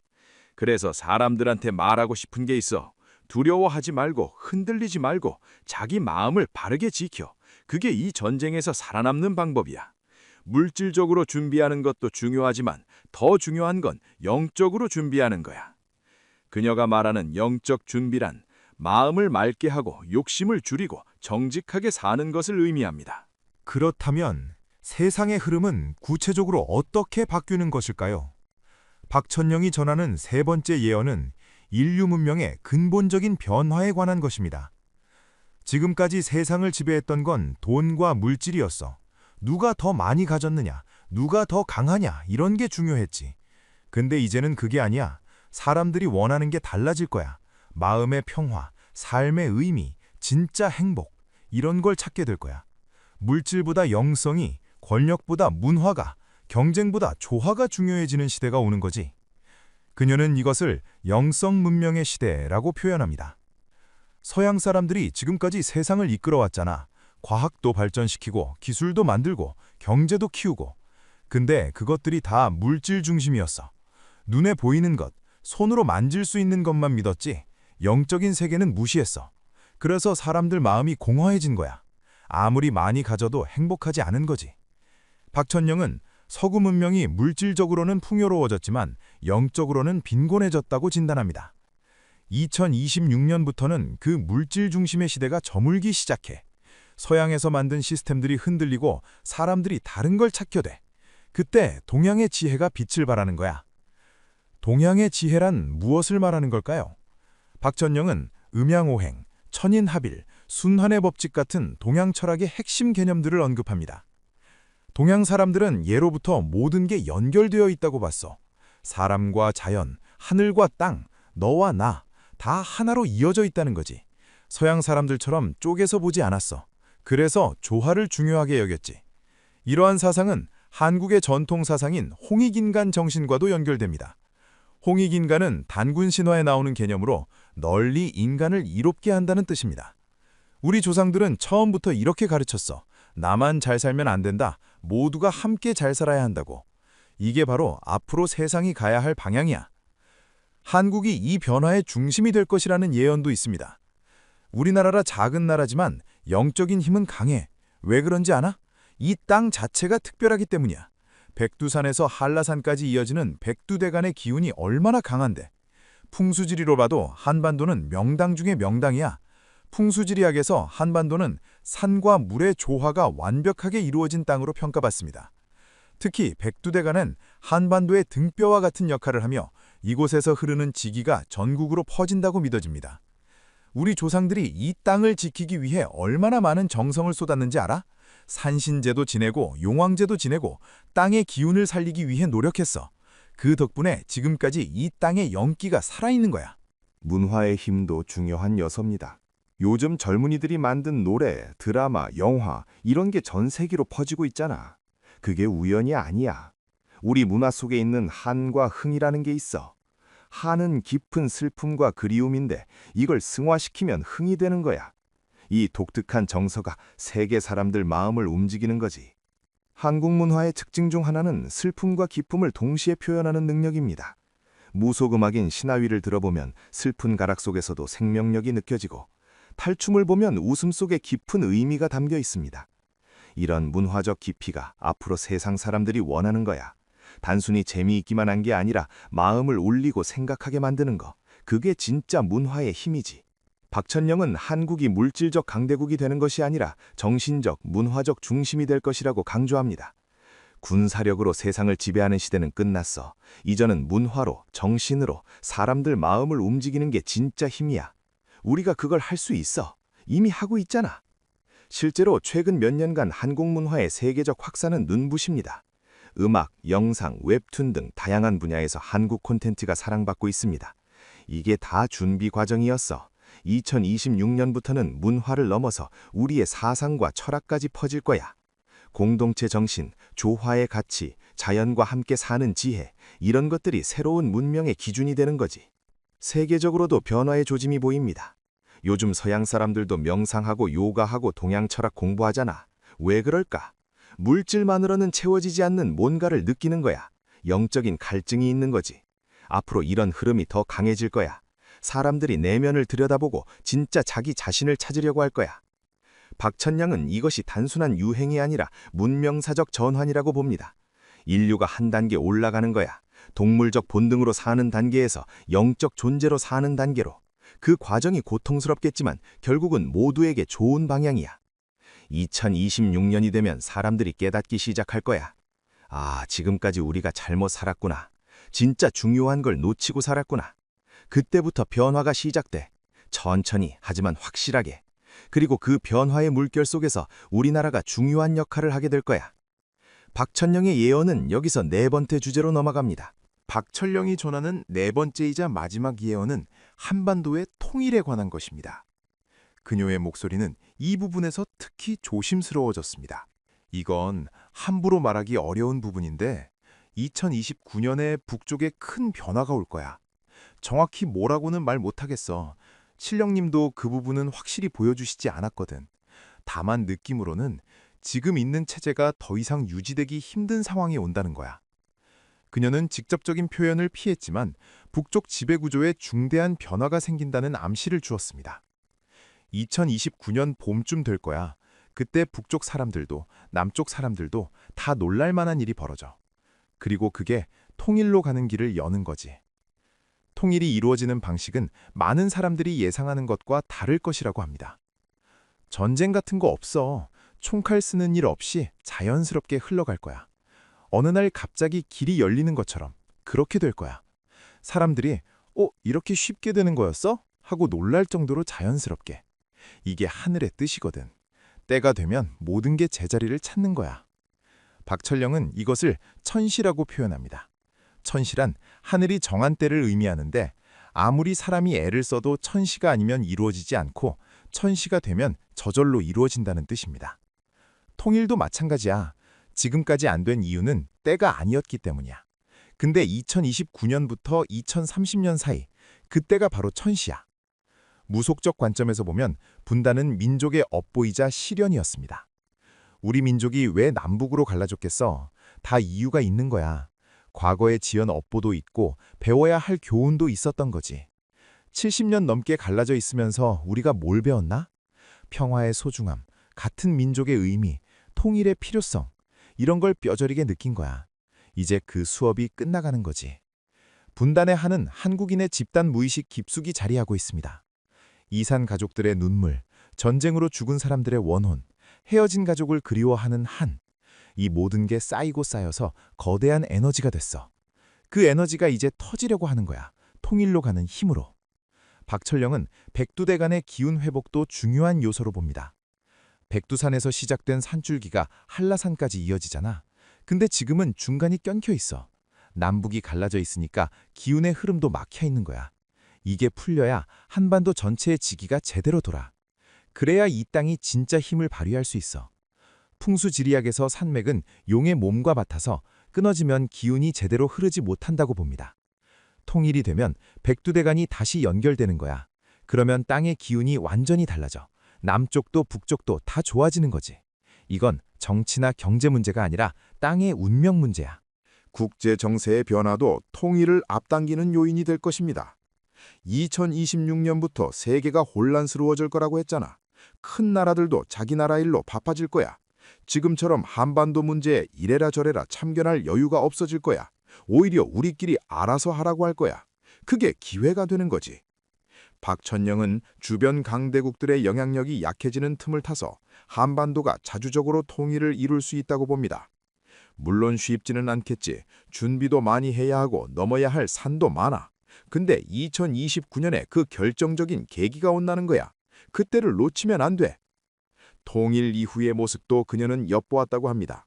그래서 사람들한테 말하고 싶은 게 있어. 두려워하지 말고 흔들리지 말고 자기 마음을 바르게 지켜. 그게 이 전쟁에서 살아남는 방법이야. 물질적으로 준비하는 것도 중요하지만 더 중요한 건 영적으로 준비하는 거야. 그녀가 말하는 영적 준비란 마음을 맑게 하고 욕심을 줄이고 정직하게 사는 것을 의미합니다. 그렇다면 세상의 흐름은 구체적으로 어떻게 바뀌는 것일까요? 박천영이 전하는 세 번째 예언은 인류 문명의 근본적인 변화에 관한 것입니다. 지금까지 세상을 지배했던 건 돈과 물질이었어. 누가 더 많이 가졌느냐, 누가 더 강하냐 이런 게 중요했지. 근데 이제는 그게 아니야. 사람들이 원하는 게 달라질 거야. 마음의 평화, 삶의 의미, 진짜 행복 이런 걸 찾게 될 거야. 물질보다 영성이, 권력보다 문화가, 경쟁보다 조화가 중요해지는 시대가 오는 거지. 그녀는 이것을 영성 문명의 시대라고 표현합니다. 서양 사람들이 지금까지 세상을 이끌어왔잖아. 과학도 발전시키고 기술도 만들고 경제도 키우고. 근데 그것들이 다 물질 중심이었어. 눈에 보이는 것, 손으로 만질 수 있는 것만 믿었지 영적인 세계는 무시했어. 그래서 사람들 마음이 공허해진 거야. 아무리 많이 가져도 행복하지 않은 거지. 박천영은 서구 문명이 물질적으로는 풍요로워졌지만 영적으로는 빈곤해졌다고 진단합니다. 2026년부터는 그 물질 중심의 시대가 저물기 시작해. 서양에서 만든 시스템들이 흔들리고 사람들이 다른 걸 찾게 돼. 그때 동양의 지혜가 빛을 발하는 거야. 동양의 지혜란 무엇을 말하는 걸까요? 박천영은 음양오행, 천인합일, 순환의 법칙 같은 동양 철학의 핵심 개념들을 언급합니다. 동양 사람들은 예로부터 모든 게 연결되어 있다고 봤어. 사람과 자연, 하늘과 땅, 너와 나, 다 하나로 이어져 있다는 거지. 서양 사람들처럼 쪼개서 보지 않았어. 그래서 조화를 중요하게 여겼지. 이러한 사상은 한국의 전통 사상인 홍익인간 정신과도 연결됩니다. 홍익인간은 단군 신화에 나오는 개념으로 널리 인간을 이롭게 한다는 뜻입니다. 우리 조상들은 처음부터 이렇게 가르쳤어. 나만 잘 살면 안 된다. 모두가 함께 잘 살아야 한다고. 이게 바로 앞으로 세상이 가야 할 방향이야. 한국이 이 변화의 중심이 될 것이라는 예언도 있습니다. 우리나라라 작은 나라지만 영적인 힘은 강해. 왜 그런지 아나? 이 땅 자체가 특별하기 때문이야. 백두산에서 한라산까지 이어지는 백두대간의 기운이 얼마나 강한데. 풍수지리로 봐도 한반도는 명당 중에 명당이야. 풍수지리학에서 한반도는 산과 물의 조화가 완벽하게 이루어진 땅으로 평가받습니다. 특히 백두대간은 한반도의 등뼈와 같은 역할을 하며 이곳에서 흐르는 지기가 전국으로 퍼진다고 믿어집니다. 우리 조상들이 이 땅을 지키기 위해 얼마나 많은 정성을 쏟았는지 알아? 산신제도 지내고 용왕제도 지내고 땅의 기운을 살리기 위해 노력했어. 그 덕분에 지금까지 이 땅의 영기가 살아있는 거야. 문화의 힘도 중요한 요소입니다. 요즘 젊은이들이 만든 노래, 드라마, 영화 이런 게 전 세계로 퍼지고 있잖아. 그게 우연이 아니야. 우리 문화 속에 있는 한과 흥이라는 게 있어. 한은 깊은 슬픔과 그리움인데 이걸 승화시키면 흥이 되는 거야. 이 독특한 정서가 세계 사람들 마음을 움직이는 거지. 한국 문화의 특징 중 하나는 슬픔과 기쁨을 동시에 표현하는 능력입니다. 무속음악인 신하위를 들어보면 슬픈 가락 속에서도 생명력이 느껴지고 탈춤을 보면 웃음 속에 깊은 의미가 담겨 있습니다. 이런 문화적 깊이가 앞으로 세상 사람들이 원하는 거야. 단순히 재미있기만 한 게 아니라 마음을 울리고 생각하게 만드는 거. 그게 진짜 문화의 힘이지. 박천영은 한국이 물질적 강대국이 되는 것이 아니라 정신적, 문화적 중심이 될 것이라고 강조합니다. 군사력으로 세상을 지배하는 시대는 끝났어. 이제는 문화로, 정신으로 사람들 마음을 움직이는 게 진짜 힘이야. 우리가 그걸 할 수 있어. 이미 하고 있잖아. 실제로 최근 몇 년간 한국 문화의 세계적 확산은 눈부십니다. 음악, 영상, 웹툰 등 다양한 분야에서 한국 콘텐츠가 사랑받고 있습니다. 이게 다 준비 과정이었어. 2026년부터는 문화를 넘어서 우리의 사상과 철학까지 퍼질 거야. 공동체 정신, 조화의 가치, 자연과 함께 사는 지혜, 이런 것들이 새로운 문명의 기준이 되는 거지. 세계적으로도 변화의 조짐이 보입니다. 요즘 서양 사람들도 명상하고 요가하고 동양 철학 공부하잖아. 왜 그럴까? 물질만으로는 채워지지 않는 뭔가를 느끼는 거야. 영적인 갈증이 있는 거지. 앞으로 이런 흐름이 더 강해질 거야. 사람들이 내면을 들여다보고 진짜 자기 자신을 찾으려고 할 거야. 박천량은 이것이 단순한 유행이 아니라 문명사적 전환이라고 봅니다. 인류가 한 단계 올라가는 거야. 동물적 본능으로 사는 단계에서 영적 존재로 사는 단계로. 그 과정이 고통스럽겠지만 결국은 모두에게 좋은 방향이야. 2026년이 되면 사람들이 깨닫기 시작할 거야. 아, 지금까지 우리가 잘못 살았구나. 진짜 중요한 걸 놓치고 살았구나. 그때부터 변화가 시작돼. 천천히 하지만 확실하게. 그리고 그 변화의 물결 속에서 우리나라가 중요한 역할을 하게 될 거야. 박천영의 예언은 여기서 네 번째 주제로 넘어갑니다. 박철령이 전하는 네 번째이자 마지막 예언은 한반도의 통일에 관한 것입니다. 그녀의 목소리는 이 부분에서 특히 조심스러워졌습니다. 이건 함부로 말하기 어려운 부분인데 2029년에 북쪽에 큰 변화가 올 거야. 정확히 뭐라고는 말 못하겠어. 칠령님도 그 부분은 확실히 보여주시지 않았거든. 다만 느낌으로는 지금 있는 체제가 더 이상 유지되기 힘든 상황이 온다는 거야. 그녀는 직접적인 표현을 피했지만 북쪽 지배구조에 중대한 변화가 생긴다는 암시를 주었습니다. 2029년 봄쯤 될 거야. 그때 북쪽 사람들도 남쪽 사람들도 다 놀랄 만한 일이 벌어져. 그리고 그게 통일로 가는 길을 여는 거지. 통일이 이루어지는 방식은 많은 사람들이 예상하는 것과 다를 것이라고 합니다. 전쟁 같은 거 없어. 총칼 쓰는 일 없이 자연스럽게 흘러갈 거야. 어느 날 갑자기 길이 열리는 것처럼 그렇게 될 거야. 사람들이 이렇게 쉽게 되는 거였어? 하고 놀랄 정도로 자연스럽게. 이게 하늘의 뜻이거든. 때가 되면 모든 게 제자리를 찾는 거야. 박철령은 이것을 천시라고 표현합니다. 천시란 하늘이 정한 때를 의미하는데 아무리 사람이 애를 써도 천시가 아니면 이루어지지 않고 천시가 되면 저절로 이루어진다는 뜻입니다. 통일도 마찬가지야. 지금까지 안 된 이유는 때가 아니었기 때문이야. 근데 2029년부터 2030년 사이, 그때가 바로 천시야. 무속적 관점에서 보면 분단은 민족의 업보이자 시련이었습니다. 우리 민족이 왜 남북으로 갈라졌겠어? 다 이유가 있는 거야. 과거에 지은 업보도 있고 배워야 할 교훈도 있었던 거지. 70년 넘게 갈라져 있으면서 우리가 뭘 배웠나? 평화의 소중함, 같은 민족의 의미, 통일의 필요성, 이런 걸 뼈저리게 느낀 거야. 이제 그 수업이 끝나가는 거지. 분단의 한은 한국인의 집단 무의식 깊숙이 자리하고 있습니다. 이산 가족들의 눈물, 전쟁으로 죽은 사람들의 원혼, 헤어진 가족을 그리워하는 한. 이 모든 게 쌓이고 쌓여서 거대한 에너지가 됐어. 그 에너지가 이제 터지려고 하는 거야. 통일로 가는 힘으로. 박철령은 백두대 간의 기운 회복도 중요한 요소로 봅니다. 백두산에서 시작된 산줄기가 한라산까지 이어지잖아. 근데 지금은 중간이 껴켜 있어. 남북이 갈라져 있으니까 기운의 흐름도 막혀 있는 거야. 이게 풀려야 한반도 전체의 지기가 제대로 돌아. 그래야 이 땅이 진짜 힘을 발휘할 수 있어. 풍수지리학에서 산맥은 용의 몸과 같아서 끊어지면 기운이 제대로 흐르지 못한다고 봅니다. 통일이 되면 백두대간이 다시 연결되는 거야. 그러면 땅의 기운이 완전히 달라져. 남쪽도 북쪽도 다 좋아지는 거지. 이건 정치나 경제 문제가 아니라 땅의 운명 문제야. 국제 정세의 변화도 통일을 앞당기는 요인이 될 것입니다. 2026년부터 세계가 혼란스러워질 거라고 했잖아. 큰 나라들도 자기 나라 일로 바빠질 거야. 지금처럼 한반도 문제에 이래라 저래라 참견할 여유가 없어질 거야. 오히려 우리끼리 알아서 하라고 할 거야. 그게 기회가 되는 거지. 박천영은 주변 강대국들의 영향력이 약해지는 틈을 타서 한반도가 자주적으로 통일을 이룰 수 있다고 봅니다. 물론 쉽지는 않겠지. 준비도 많이 해야 하고 넘어야 할 산도 많아. 근데 2029년에 그 결정적인 계기가 온다는 거야. 그때를 놓치면 안 돼. 통일 이후의 모습도 그녀는 엿보았다고 합니다.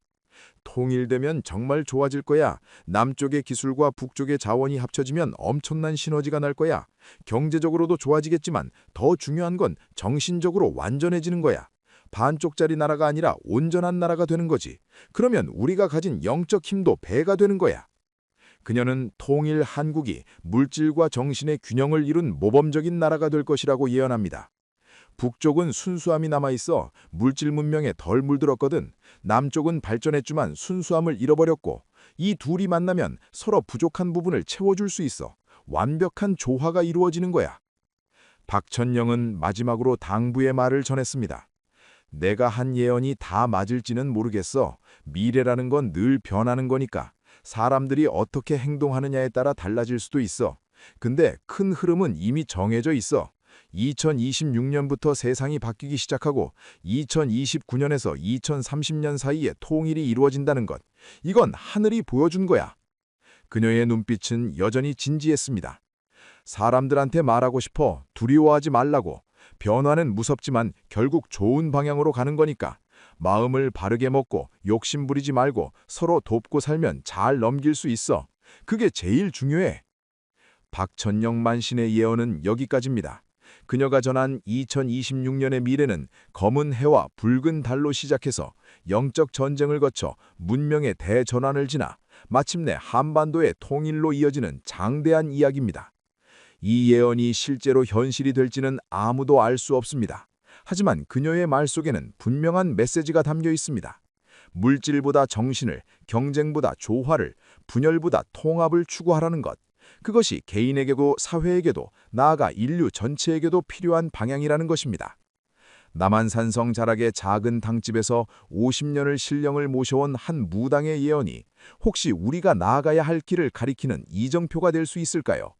통일되면 정말 좋아질 거야. 남쪽의 기술과 북쪽의 자원이 합쳐지면 엄청난 시너지가 날 거야. 경제적으로도 좋아지겠지만 더 중요한 건 정신적으로 완전해지는 거야. 반쪽짜리 나라가 아니라 온전한 나라가 되는 거지. 그러면 우리가 가진 영적 힘도 배가 되는 거야. 그녀는 통일 한국이 물질과 정신의 균형을 이룬 모범적인 나라가 될 것이라고 예언합니다. 북쪽은 순수함이 남아있어 물질 문명에 덜 물들었거든. 남쪽은 발전했지만 순수함을 잃어버렸고, 이 둘이 만나면 서로 부족한 부분을 채워줄 수 있어. 완벽한 조화가 이루어지는 거야. 박천영은 마지막으로 당부의 말을 전했습니다. 내가 한 예언이 다 맞을지는 모르겠어. 미래라는 건 늘 변하는 거니까. 사람들이 어떻게 행동하느냐에 따라 달라질 수도 있어. 근데 큰 흐름은 이미 정해져 있어. 2026년부터 세상이 바뀌기 시작하고 2029년에서 2030년 사이에 통일이 이루어진다는 것. 이건 하늘이 보여준 거야. 그녀의 눈빛은 여전히 진지했습니다. 사람들한테 말하고 싶어. 두려워하지 말라고. 변화는 무섭지만 결국 좋은 방향으로 가는 거니까. 마음을 바르게 먹고 욕심 부리지 말고 서로 돕고 살면 잘 넘길 수 있어. 그게 제일 중요해. 박천영 만신의 예언은 여기까지입니다. 그녀가 전한 2026년의 미래는 검은 해와 붉은 달로 시작해서 영적 전쟁을 거쳐 문명의 대전환을 지나 마침내 한반도의 통일로 이어지는 장대한 이야기입니다. 이 예언이 실제로 현실이 될지는 아무도 알 수 없습니다. 하지만 그녀의 말 속에는 분명한 메시지가 담겨 있습니다. 물질보다 정신을, 경쟁보다 조화를, 분열보다 통합을 추구하라는 것. 그것이 개인에게도 사회에게도 나아가 인류 전체에게도 필요한 방향이라는 것입니다. 남한산성 자락의 작은 당집에서 50년을 신령을 모셔온 한 무당의 예언이 혹시 우리가 나아가야 할 길을 가리키는 이정표가 될 수 있을까요?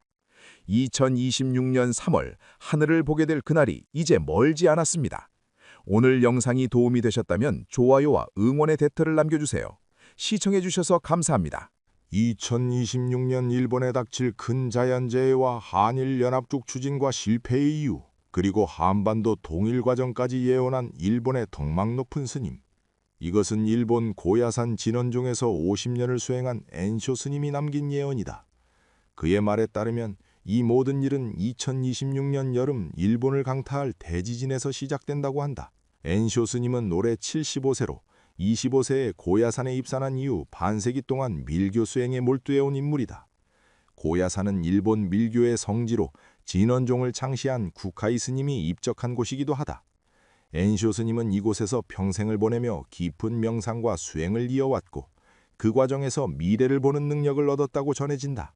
2026년 3월 하늘을 보게 될 그날이 이제 멀지 않았습니다. 오늘 영상이 도움이 되셨다면 좋아요와 응원의 댓글을 남겨주세요. 시청해주셔서 감사합니다. 2026년 일본에 닥칠 큰 자연재해와 한일연합국 추진과 실패의 이유, 그리고 한반도 통일 과정까지 예언한 일본의 덕망 높은 스님. 이것은 일본 고야산 진원종에서 50년을 수행한 엔쇼 스님이 남긴 예언이다. 그의 말에 따르면 이 모든 일은 2026년 여름 일본을 강타할 대지진에서 시작된다고 한다. 엔쇼 스님은 올해 75세로 25세에 고야산에 입산한 이후 반세기 동안 밀교 수행에 몰두해온 인물이다. 고야산은 일본 밀교의 성지로 진원종을 창시한 구카이 스님이 입적한 곳이기도 하다. 엔쇼 스님은 이곳에서 평생을 보내며 깊은 명상과 수행을 이어왔고 그 과정에서 미래를 보는 능력을 얻었다고 전해진다.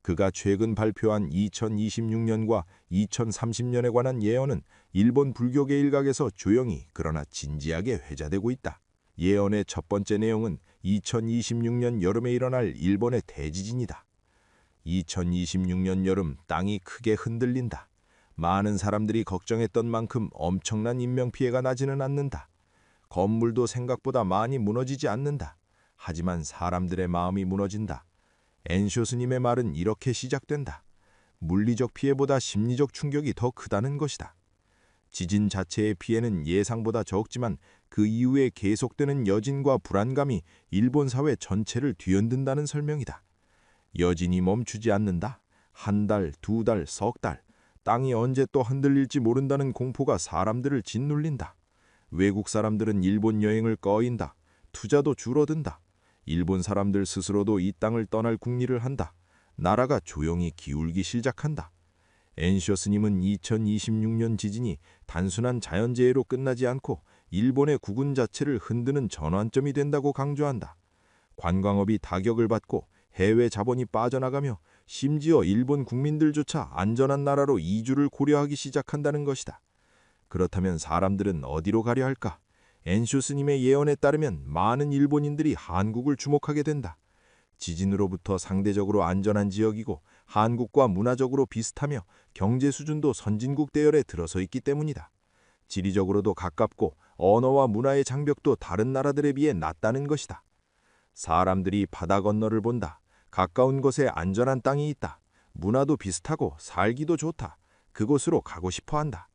그가 최근 발표한 2026년과 2030년에 관한 예언은 일본 불교계 일각에서 조용히 그러나 진지하게 회자되고 있다. 예언의 첫 번째 내용은 2026년 여름에 일어날 일본의 대지진이다. 2026년 여름 땅이 크게 흔들린다. 많은 사람들이 걱정했던 만큼 엄청난 인명피해가 나지는 않는다. 건물도 생각보다 많이 무너지지 않는다. 하지만 사람들의 마음이 무너진다. 엔쇼 스님의 말은 이렇게 시작된다. 물리적 피해보다 심리적 충격이 더 크다는 것이다. 지진 자체의 피해는 예상보다 적지만 그 이후에 계속되는 여진과 불안감이 일본 사회 전체를 뒤흔든다는 설명이다. 여진이 멈추지 않는다. 한 달, 두 달, 석 달, 땅이 언제 또 흔들릴지 모른다는 공포가 사람들을 짓눌린다. 외국 사람들은 일본 여행을 꺼인다. 투자도 줄어든다. 일본 사람들 스스로도 이 땅을 떠날 궁리를 한다. 나라가 조용히 기울기 시작한다. 엔쇼 스님은 2026년 지진이 단순한 자연재해로 끝나지 않고 일본의 국운 자체를 흔드는 전환점이 된다고 강조한다. 관광업이 타격을 받고 해외 자본이 빠져나가며 심지어 일본 국민들조차 안전한 나라로 이주를 고려하기 시작한다는 것이다. 그렇다면 사람들은 어디로 가려 할까? 엔쇼 스님의 예언에 따르면 많은 일본인들이 한국을 주목하게 된다. 지진으로부터 상대적으로 안전한 지역이고 한국과 문화적으로 비슷하며 경제 수준도 선진국 대열에 들어서 있기 때문이다. 지리적으로도 가깝고 언어와 문화의 장벽도 다른 나라들에 비해 낮다는 것이다. 사람들이 바다 건너를 본다. 가까운 곳에 안전한 땅이 있다. 문화도 비슷하고 살기도 좋다. 그곳으로 가고 싶어 한다.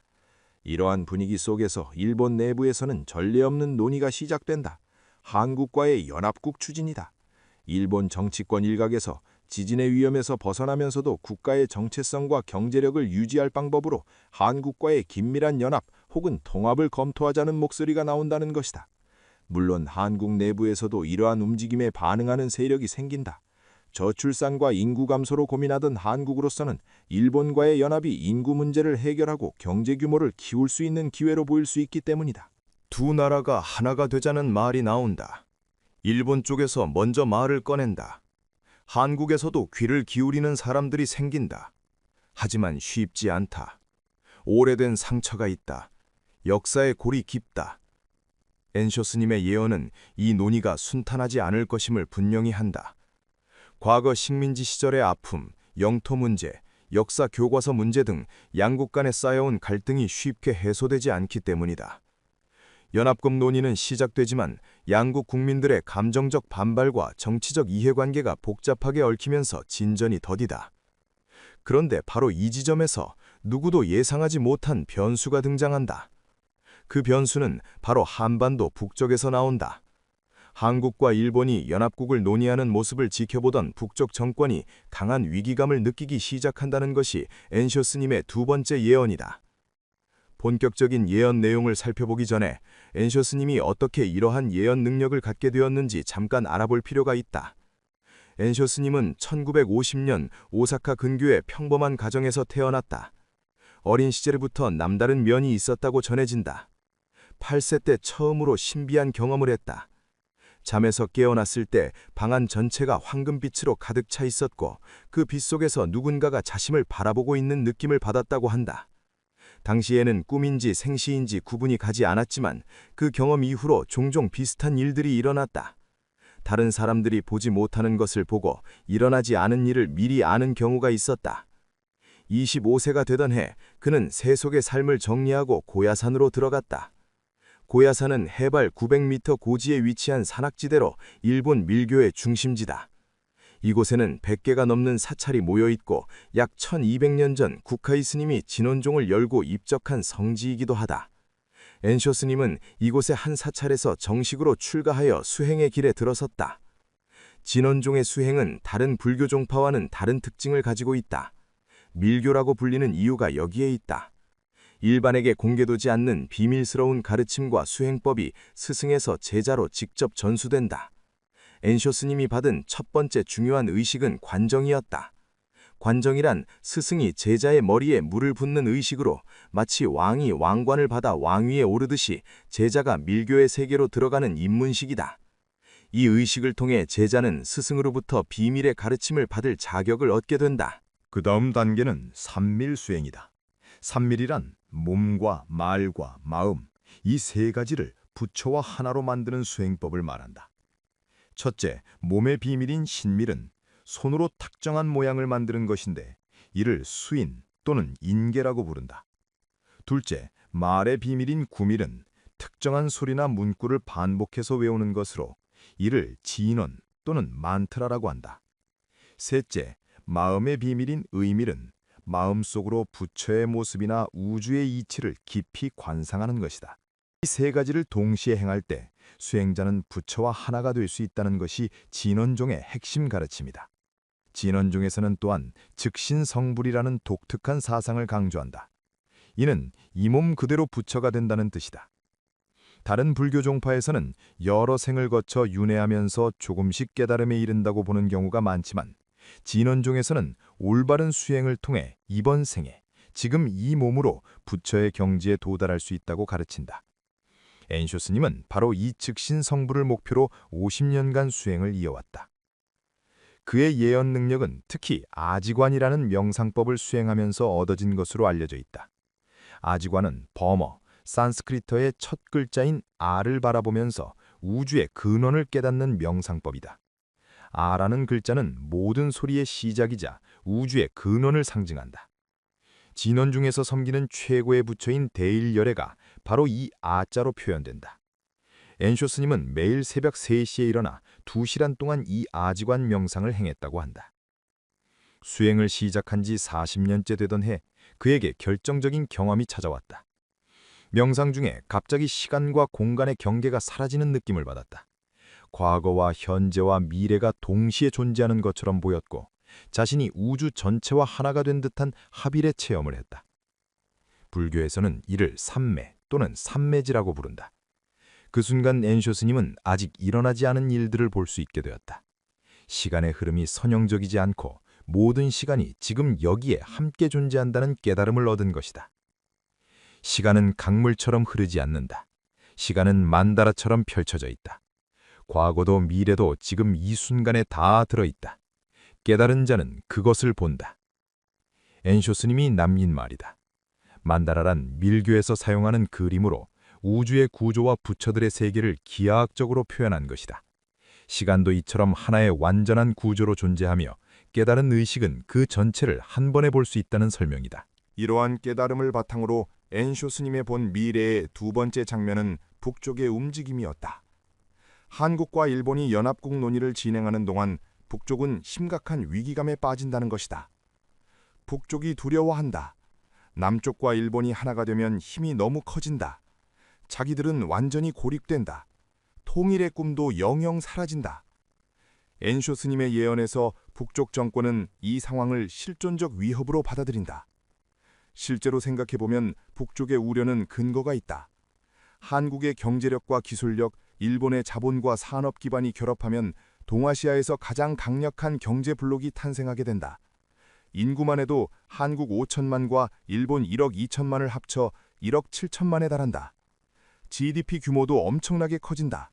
이러한 분위기 속에서 일본 내부에서는 전례 없는 논의가 시작된다. 한국과의 연합국 추진이다. 일본 정치권 일각에서 지진의 위험에서 벗어나면서도 국가의 정체성과 경제력을 유지할 방법으로 한국과의 긴밀한 연합 혹은 통합을 검토하자는 목소리가 나온다는 것이다. 물론 한국 내부에서도 이러한 움직임에 반응하는 세력이 생긴다. 저출산과 인구 감소로 고민하던 한국으로서는 일본과의 연합이 인구 문제를 해결하고 경제 규모를 키울 수 있는 기회로 보일 수 있기 때문이다. 두 나라가 하나가 되자는 말이 나온다. 일본 쪽에서 먼저 말을 꺼낸다. 한국에서도 귀를 기울이는 사람들이 생긴다. 하지만 쉽지 않다. 오래된 상처가 있다. 역사의 골이 깊다. 엔쇼 스님의 예언은 이 논의가 순탄하지 않을 것임을 분명히 한다. 과거 식민지 시절의 아픔, 영토 문제, 역사 교과서 문제 등 양국 간에 쌓여온 갈등이 쉽게 해소되지 않기 때문이다. 연합국 논의는 시작되지만 양국 국민들의 감정적 반발과 정치적 이해관계가 복잡하게 얽히면서 진전이 더디다. 그런데 바로 이 지점에서 누구도 예상하지 못한 변수가 등장한다. 그 변수는 바로 한반도 북쪽에서 나온다. 한국과 일본이 연합국을 논의하는 모습을 지켜보던 북쪽 정권이 강한 위기감을 느끼기 시작한다는 것이 엔쇼 스님의 두 번째 예언이다. 본격적인 예언 내용을 살펴보기 전에 엔쇼 스님이 어떻게 이러한 예언 능력을 갖게 되었는지 잠깐 알아볼 필요가 있다. 엔쇼 스님은 1950년 오사카 근교의 평범한 가정에서 태어났다. 어린 시절부터 남다른 면이 있었다고 전해진다. 8세 때 처음으로 신비한 경험을 했다. 잠에서 깨어났을 때 방안 전체가 황금빛으로 가득 차 있었고 그 빛 속에서 누군가가 자신을 바라보고 있는 느낌을 받았다고 한다. 당시에는 꿈인지 생시인지 구분이 가지 않았지만 그 경험 이후로 종종 비슷한 일들이 일어났다. 다른 사람들이 보지 못하는 것을 보고 일어나지 않은 일을 미리 아는 경우가 있었다. 25세가 되던 해 그는 세속의 삶을 정리하고 고야산으로 들어갔다. 고야산은 해발 900m 고지에 위치한 산악지대로 일본 밀교의 중심지다. 이곳에는 100개가 넘는 사찰이 모여있고 약 1200년 전 구카이 스님이 진원종을 열고 입적한 성지이기도 하다. 엔쇼 스님은 이곳의 한 사찰에서 정식으로 출가하여 수행의 길에 들어섰다. 진원종의 수행은 다른 불교 종파와는 다른 특징을 가지고 있다. 밀교라고 불리는 이유가 여기에 있다. 일반에게 공개되지 않는 비밀스러운 가르침과 수행법이 스승에서 제자로 직접 전수된다. 엔쇼 스님이 받은 첫 번째 중요한 의식은 관정이었다. 관정이란 스승이 제자의 머리에 물을 붓는 의식으로 마치 왕이 왕관을 받아 왕위에 오르듯이 제자가 밀교의 세계로 들어가는 입문식이다. 이 의식을 통해 제자는 스승으로부터 비밀의 가르침을 받을 자격을 얻게 된다. 그 다음 단계는 삼밀수행이다. 삼밀이란 몸과 말과 마음, 이 세 가지를 부처와 하나로 만드는 수행법을 말한다. 첫째, 몸의 비밀인 신밀은 손으로 특정한 모양을 만드는 것인데 이를 수인, 또는 인계라고 부른다. 둘째, 말의 비밀인 구밀은 특정한 소리나 문구를 반복해서 외우는 것으로 이를 진언 또는 만트라라고 한다. 셋째, 마음의 비밀인 의밀은 마음속으로 부처의 모습이나 우주의 이치를 깊이 관상하는 것이다. 이 세 가지를 동시에 행할 때 수행자는 부처와 하나가 될 수 있다는 것이 진언종의 핵심 가르침이다. 진언종에서는 또한 즉신성불이라는 독특한 사상을 강조한다. 이는 이 몸 그대로 부처가 된다는 뜻이다. 다른 불교 종파에서는 여러 생을 거쳐 윤회하면서 조금씩 깨달음에 이른다고 보는 경우가 많지만 진언종에서는 올바른 수행을 통해 이번 생에 지금 이 몸으로 부처의 경지에 도달할 수 있다고 가르친다. 엔쇼 스님은 바로 이 즉신성불을 목표로 50년간 수행을 이어왔다. 그의 예언 능력은 특히 아지관이라는 명상법을 수행하면서 얻어진 것으로 알려져 있다. 아지관은 범어, 산스크리트어의 첫 글자인 아를 바라보면서 우주의 근원을 깨닫는 명상법이다. 아라는 글자는 모든 소리의 시작이자 우주의 근원을 상징한다. 진원 중에서 섬기는 최고의 부처인 대일열애가 바로 이 아자로 표현된다. 엔쇼 스님은 매일 새벽 3시에 일어나 2시간 동안 이 아지관 명상을 행했다고 한다. 수행을 시작한 지 40년째 되던 해 그에게 결정적인 경험이 찾아왔다. 명상 중에 갑자기 시간과 공간의 경계가 사라지는 느낌을 받았다. 과거와 현재와 미래가 동시에 존재하는 것처럼 보였고 자신이 우주 전체와 하나가 된 듯한 합일의 체험을 했다. 불교에서는 이를 삼매 또는 삼매지라고 부른다. 그 순간 엔쇼 스님은 아직 일어나지 않은 일들을 볼 수 있게 되었다. 시간의 흐름이 선형적이지 않고 모든 시간이 지금 여기에 함께 존재한다는 깨달음을 얻은 것이다. 시간은 강물처럼 흐르지 않는다. 시간은 만다라처럼 펼쳐져 있다. 과거도 미래도 지금 이 순간에 다 들어있다. 깨달은 자는 그것을 본다. 엔쇼 스님이 남긴 말이다. 만다라란 밀교에서 사용하는 그림으로 우주의 구조와 부처들의 세계를 기하학적으로 표현한 것이다. 시간도 이처럼 하나의 완전한 구조로 존재하며 깨달은 의식은 그 전체를 한 번에 볼 수 있다는 설명이다. 이러한 깨달음을 바탕으로 엔쇼 스님의 본 미래의 두 번째 장면은 북쪽의 움직임이었다. 한국과 일본이 연합국 논의를 진행하는 동안 북쪽은 심각한 위기감에 빠진다는 것이다. 북쪽이 두려워한다. 남쪽과 일본이 하나가 되면 힘이 너무 커진다. 자기들은 완전히 고립된다. 통일의 꿈도 영영 사라진다. 엔쇼 스님의 예언에서 북쪽 정권은 이 상황을 실존적 위협으로 받아들인다. 실제로 생각해보면 북쪽의 우려는 근거가 있다. 한국의 경제력과 기술력, 일본의 자본과 산업 기반이 결합하면 동아시아에서 가장 강력한 경제 블록이 탄생하게 된다. 인구만 해도 한국 5천만과 일본 1억 2천만을 합쳐 1억 7천만에 달한다. GDP 규모도 엄청나게 커진다.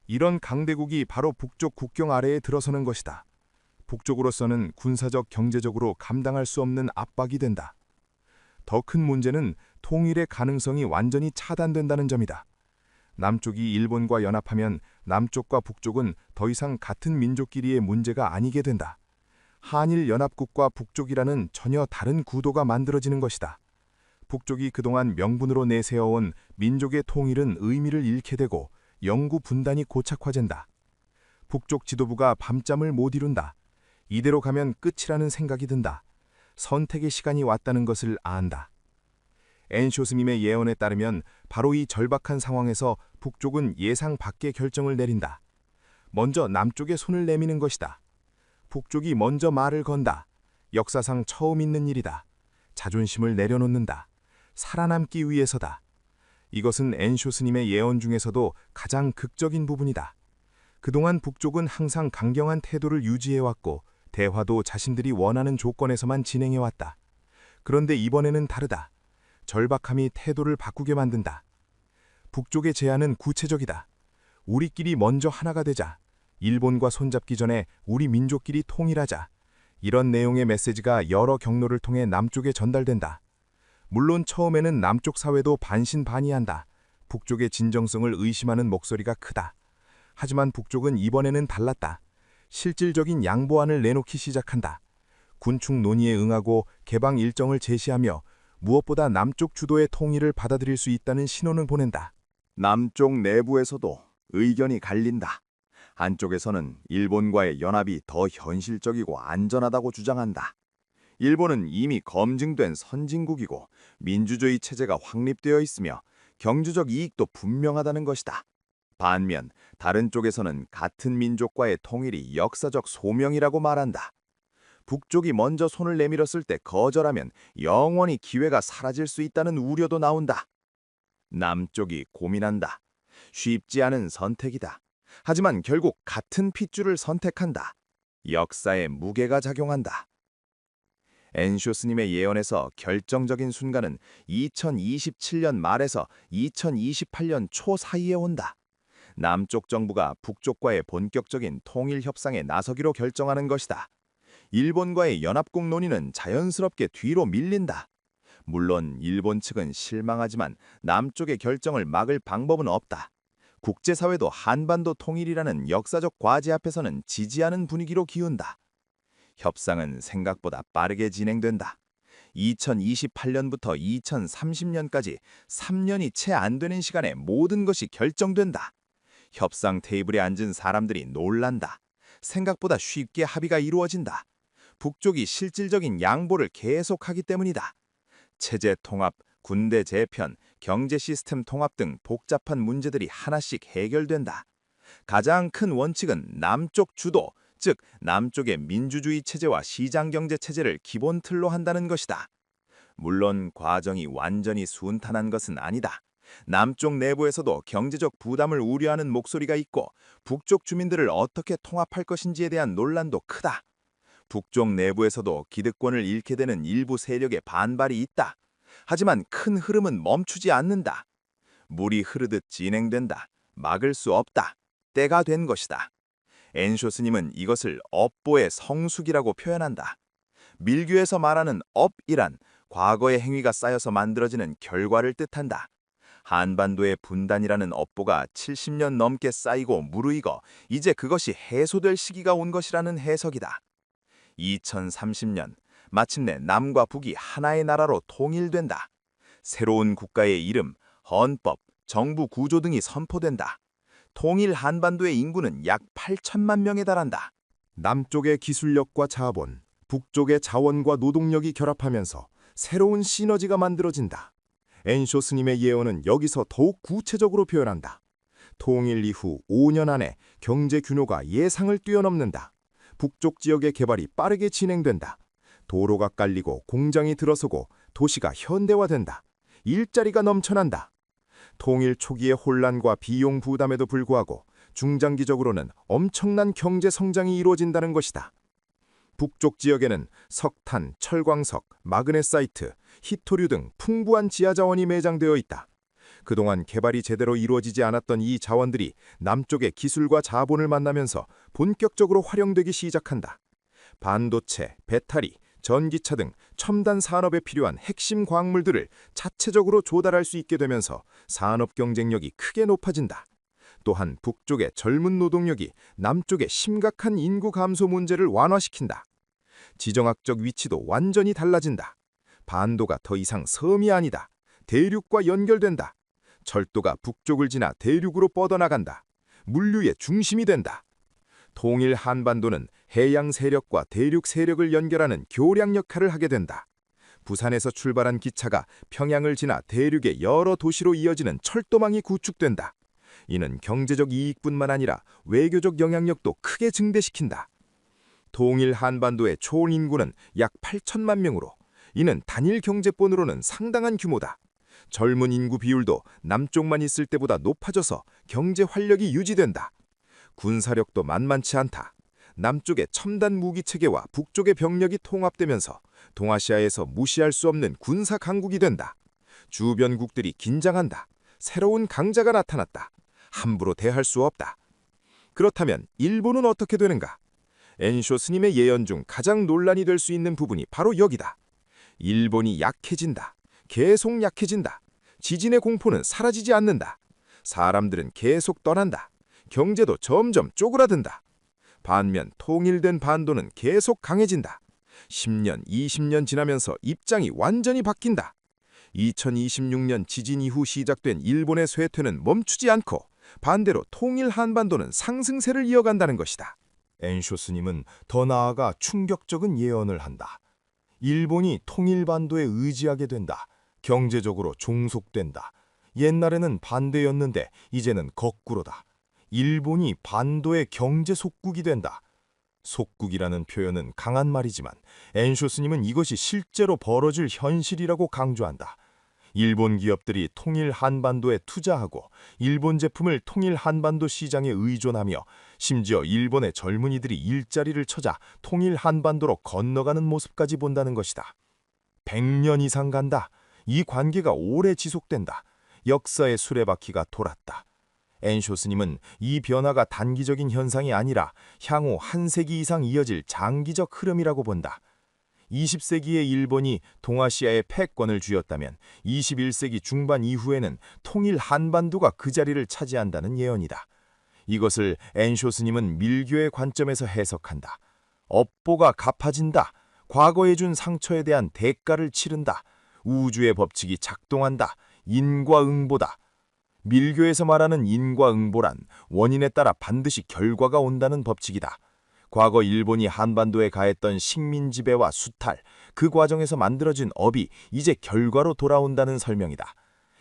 이런 강대국이 바로 북쪽 국경 아래에 들어서는 것이다. 북쪽으로서는 군사적, 경제적으로 감당할 수 없는 압박이 된다. 더 큰 문제는 통일의 가능성이 완전히 차단된다는 점이다. 남쪽이 일본과 연합하면 남쪽과 북쪽은 더 이상 같은 민족끼리의 문제가 아니게 된다. 한일 연합국과 북쪽이라는 전혀 다른 구도가 만들어지는 것이다. 북쪽이 그동안 명분으로 내세워온 민족의 통일은 의미를 잃게 되고 영구 분단이 고착화된다. 북쪽 지도부가 밤잠을 못 이룬다. 이대로 가면 끝이라는 생각이 든다. 선택의 시간이 왔다는 것을 안다. 엔쇼 스님의 예언에 따르면 바로 이 절박한 상황에서 북쪽은 예상 밖의 결정을 내린다. 먼저 남쪽에 손을 내미는 것이다. 북쪽이 먼저 말을 건다. 역사상 처음 있는 일이다. 자존심을 내려놓는다. 살아남기 위해서다. 이것은 엔쇼 스님의 예언 중에서도 가장 극적인 부분이다. 그동안 북쪽은 항상 강경한 태도를 유지해왔고 대화도 자신들이 원하는 조건에서만 진행해왔다. 그런데 이번에는 다르다. 절박함이 태도를 바꾸게 만든다. 북쪽의 제안은 구체적이다. 우리끼리 먼저 하나가 되자. 일본과 손잡기 전에 우리 민족끼리 통일하자. 이런 내용의 메시지가 여러 경로를 통해 남쪽에 전달된다. 물론 처음에는 남쪽 사회도 반신반의한다. 북쪽의 진정성을 의심하는 목소리가 크다. 하지만 북쪽은 이번에는 달랐다. 실질적인 양보안을 내놓기 시작한다. 군축 논의에 응하고 개방 일정을 제시하며 무엇보다 남쪽 주도의 통일을 받아들일 수 있다는 신호를 보낸다. 남쪽 내부에서도 의견이 갈린다. 한쪽에서는 일본과의 연합이 더 현실적이고 안전하다고 주장한다. 일본은 이미 검증된 선진국이고 민주주의 체제가 확립되어 있으며 경제적 이익도 분명하다는 것이다. 반면 다른 쪽에서는 같은 민족과의 통일이 역사적 소명이라고 말한다. 북쪽이 먼저 손을 내밀었을 때 거절하면 영원히 기회가 사라질 수 있다는 우려도 나온다. 남쪽이 고민한다. 쉽지 않은 선택이다. 하지만 결국 같은 핏줄을 선택한다. 역사의 무게가 작용한다. 엔쇼 스님의 예언에서 결정적인 순간은 2027년 말에서 2028년 초 사이에 온다. 남쪽 정부가 북쪽과의 본격적인 통일 협상에 나서기로 결정하는 것이다. 일본과의 연합국 논의는 자연스럽게 뒤로 밀린다. 물론 일본 측은 실망하지만 남쪽의 결정을 막을 방법은 없다. 국제사회도 한반도 통일이라는 역사적 과제 앞에서는 지지하는 분위기로 기운다. 협상은 생각보다 빠르게 진행된다. 2028년부터 2030년까지 3년이 채 안 되는 시간에 모든 것이 결정된다. 협상 테이블에 앉은 사람들이 놀란다. 생각보다 쉽게 합의가 이루어진다. 북쪽이 실질적인 양보를 계속하기 때문이다. 체제 통합, 군대 재편, 경제 시스템 통합 등 복잡한 문제들이 하나씩 해결된다. 가장 큰 원칙은 남쪽 주도, 즉 남쪽의 민주주의 체제와 시장경제 체제를 기본 틀로 한다는 것이다. 물론 과정이 완전히 순탄한 것은 아니다. 남쪽 내부에서도 경제적 부담을 우려하는 목소리가 있고 북쪽 주민들을 어떻게 통합할 것인지에 대한 논란도 크다. 북쪽 내부에서도 기득권을 잃게 되는 일부 세력의 반발이 있다. 하지만 큰 흐름은 멈추지 않는다. 물이 흐르듯 진행된다. 막을 수 없다. 때가 된 것이다. 엔쇼 스님은 이것을 업보의 성숙이라고 표현한다. 밀교에서 말하는 업이란 과거의 행위가 쌓여서 만들어지는 결과를 뜻한다. 한반도의 분단이라는 업보가 70년 넘게 쌓이고 무르익어 이제 그것이 해소될 시기가 온 것이라는 해석이다. 2030년 마침내 남과 북이 하나의 나라로 통일된다. 새로운 국가의 이름, 헌법, 정부 구조 등이 선포된다. 통일 한반도의 인구는 약 8천만 명에 달한다. 남쪽의 기술력과 자본, 북쪽의 자원과 노동력이 결합하면서 새로운 시너지가 만들어진다. 엔쇼 스님의 예언은 여기서 더욱 구체적으로 표현한다. 통일 이후 5년 안에 경제 규모가 예상을 뛰어넘는다. 북쪽 지역의 개발이 빠르게 진행된다. 도로가 깔리고 공장이 들어서고 도시가 현대화된다. 일자리가 넘쳐난다. 통일 초기의 혼란과 비용 부담에도 불구하고 중장기적으로는 엄청난 경제 성장이 이루어진다는 것이다. 북쪽 지역에는 석탄, 철광석, 마그네사이트, 히토류 등 풍부한 지하자원이 매장되어 있다. 그동안 개발이 제대로 이루어지지 않았던 이 자원들이 남쪽의 기술과 자본을 만나면서 본격적으로 활용되기 시작한다. 반도체, 배터리, 전기차 등 첨단 산업에 필요한 핵심 광물들을 자체적으로 조달할 수 있게 되면서 산업 경쟁력이 크게 높아진다. 또한 북쪽의 젊은 노동력이 남쪽의 심각한 인구 감소 문제를 완화시킨다. 지정학적 위치도 완전히 달라진다. 반도가 더 이상 섬이 아니다. 대륙과 연결된다. 철도가 북쪽을 지나 대륙으로 뻗어나간다. 물류의 중심이 된다. 통일 한반도는 해양 세력과 대륙 세력을 연결하는 교량 역할을 하게 된다. 부산에서 출발한 기차가 평양을 지나 대륙의 여러 도시로 이어지는 철도망이 구축된다. 이는 경제적 이익뿐만 아니라 외교적 영향력도 크게 증대시킨다. 통일 한반도의 총 인구는 약 8천만 명으로 이는 단일 경제권으로는 상당한 규모다. 젊은 인구 비율도 남쪽만 있을 때보다 높아져서 경제 활력이 유지된다. 군사력도 만만치 않다. 남쪽의 첨단 무기 체계와 북쪽의 병력이 통합되면서 동아시아에서 무시할 수 없는 군사 강국이 된다. 주변국들이 긴장한다. 새로운 강자가 나타났다. 함부로 대할 수 없다. 그렇다면 일본은 어떻게 되는가? 엔쇼 스님의 예언 중 가장 논란이 될 수 있는 부분이 바로 여기다. 일본이 약해진다. 계속 약해진다. 지진의 공포는 사라지지 않는다. 사람들은 계속 떠난다. 경제도 점점 쪼그라든다. 반면 통일된 반도는 계속 강해진다. 10년, 20년 지나면서 입장이 완전히 바뀐다. 2026년 지진 이후 시작된 일본의 쇠퇴는 멈추지 않고 반대로 통일 한반도는 상승세를 이어간다는 것이다. 엔쇼 스님은 더 나아가 충격적인 예언을 한다. 일본이 통일반도에 의지하게 된다. 경제적으로 종속된다. 옛날에는 반대였는데 이제는 거꾸로다. 일본이 반도의 경제 속국이 된다. 속국이라는 표현은 강한 말이지만 엔쇼 스님은 이것이 실제로 벌어질 현실이라고 강조한다. 일본 기업들이 통일 한반도에 투자하고 일본 제품을 통일 한반도 시장에 의존하며 심지어 일본의 젊은이들이 일자리를 찾아 통일 한반도로 건너가는 모습까지 본다는 것이다. 100년 이상 간다. 이 관계가 오래 지속된다. 역사의 수레바퀴가 돌았다. 엔쇼 스님은 이 변화가 단기적인 현상이 아니라 향후 한 세기 이상 이어질 장기적 흐름이라고 본다. 20세기의 일본이 동아시아의 패권을 쥐었다면 21세기 중반 이후에는 통일 한반도가 그 자리를 차지한다는 예언이다. 이것을 엔쇼 스님은 밀교의 관점에서 해석한다. 업보가 갚아진다. 과거에 준 상처에 대한 대가를 치른다. 우주의 법칙이 작동한다. 인과응보다. 밀교에서 말하는 인과응보란 원인에 따라 반드시 결과가 온다는 법칙이다. 과거 일본이 한반도에 가했던 식민 지배와 수탈, 그 과정에서 만들어진 업이 이제 결과로 돌아온다는 설명이다.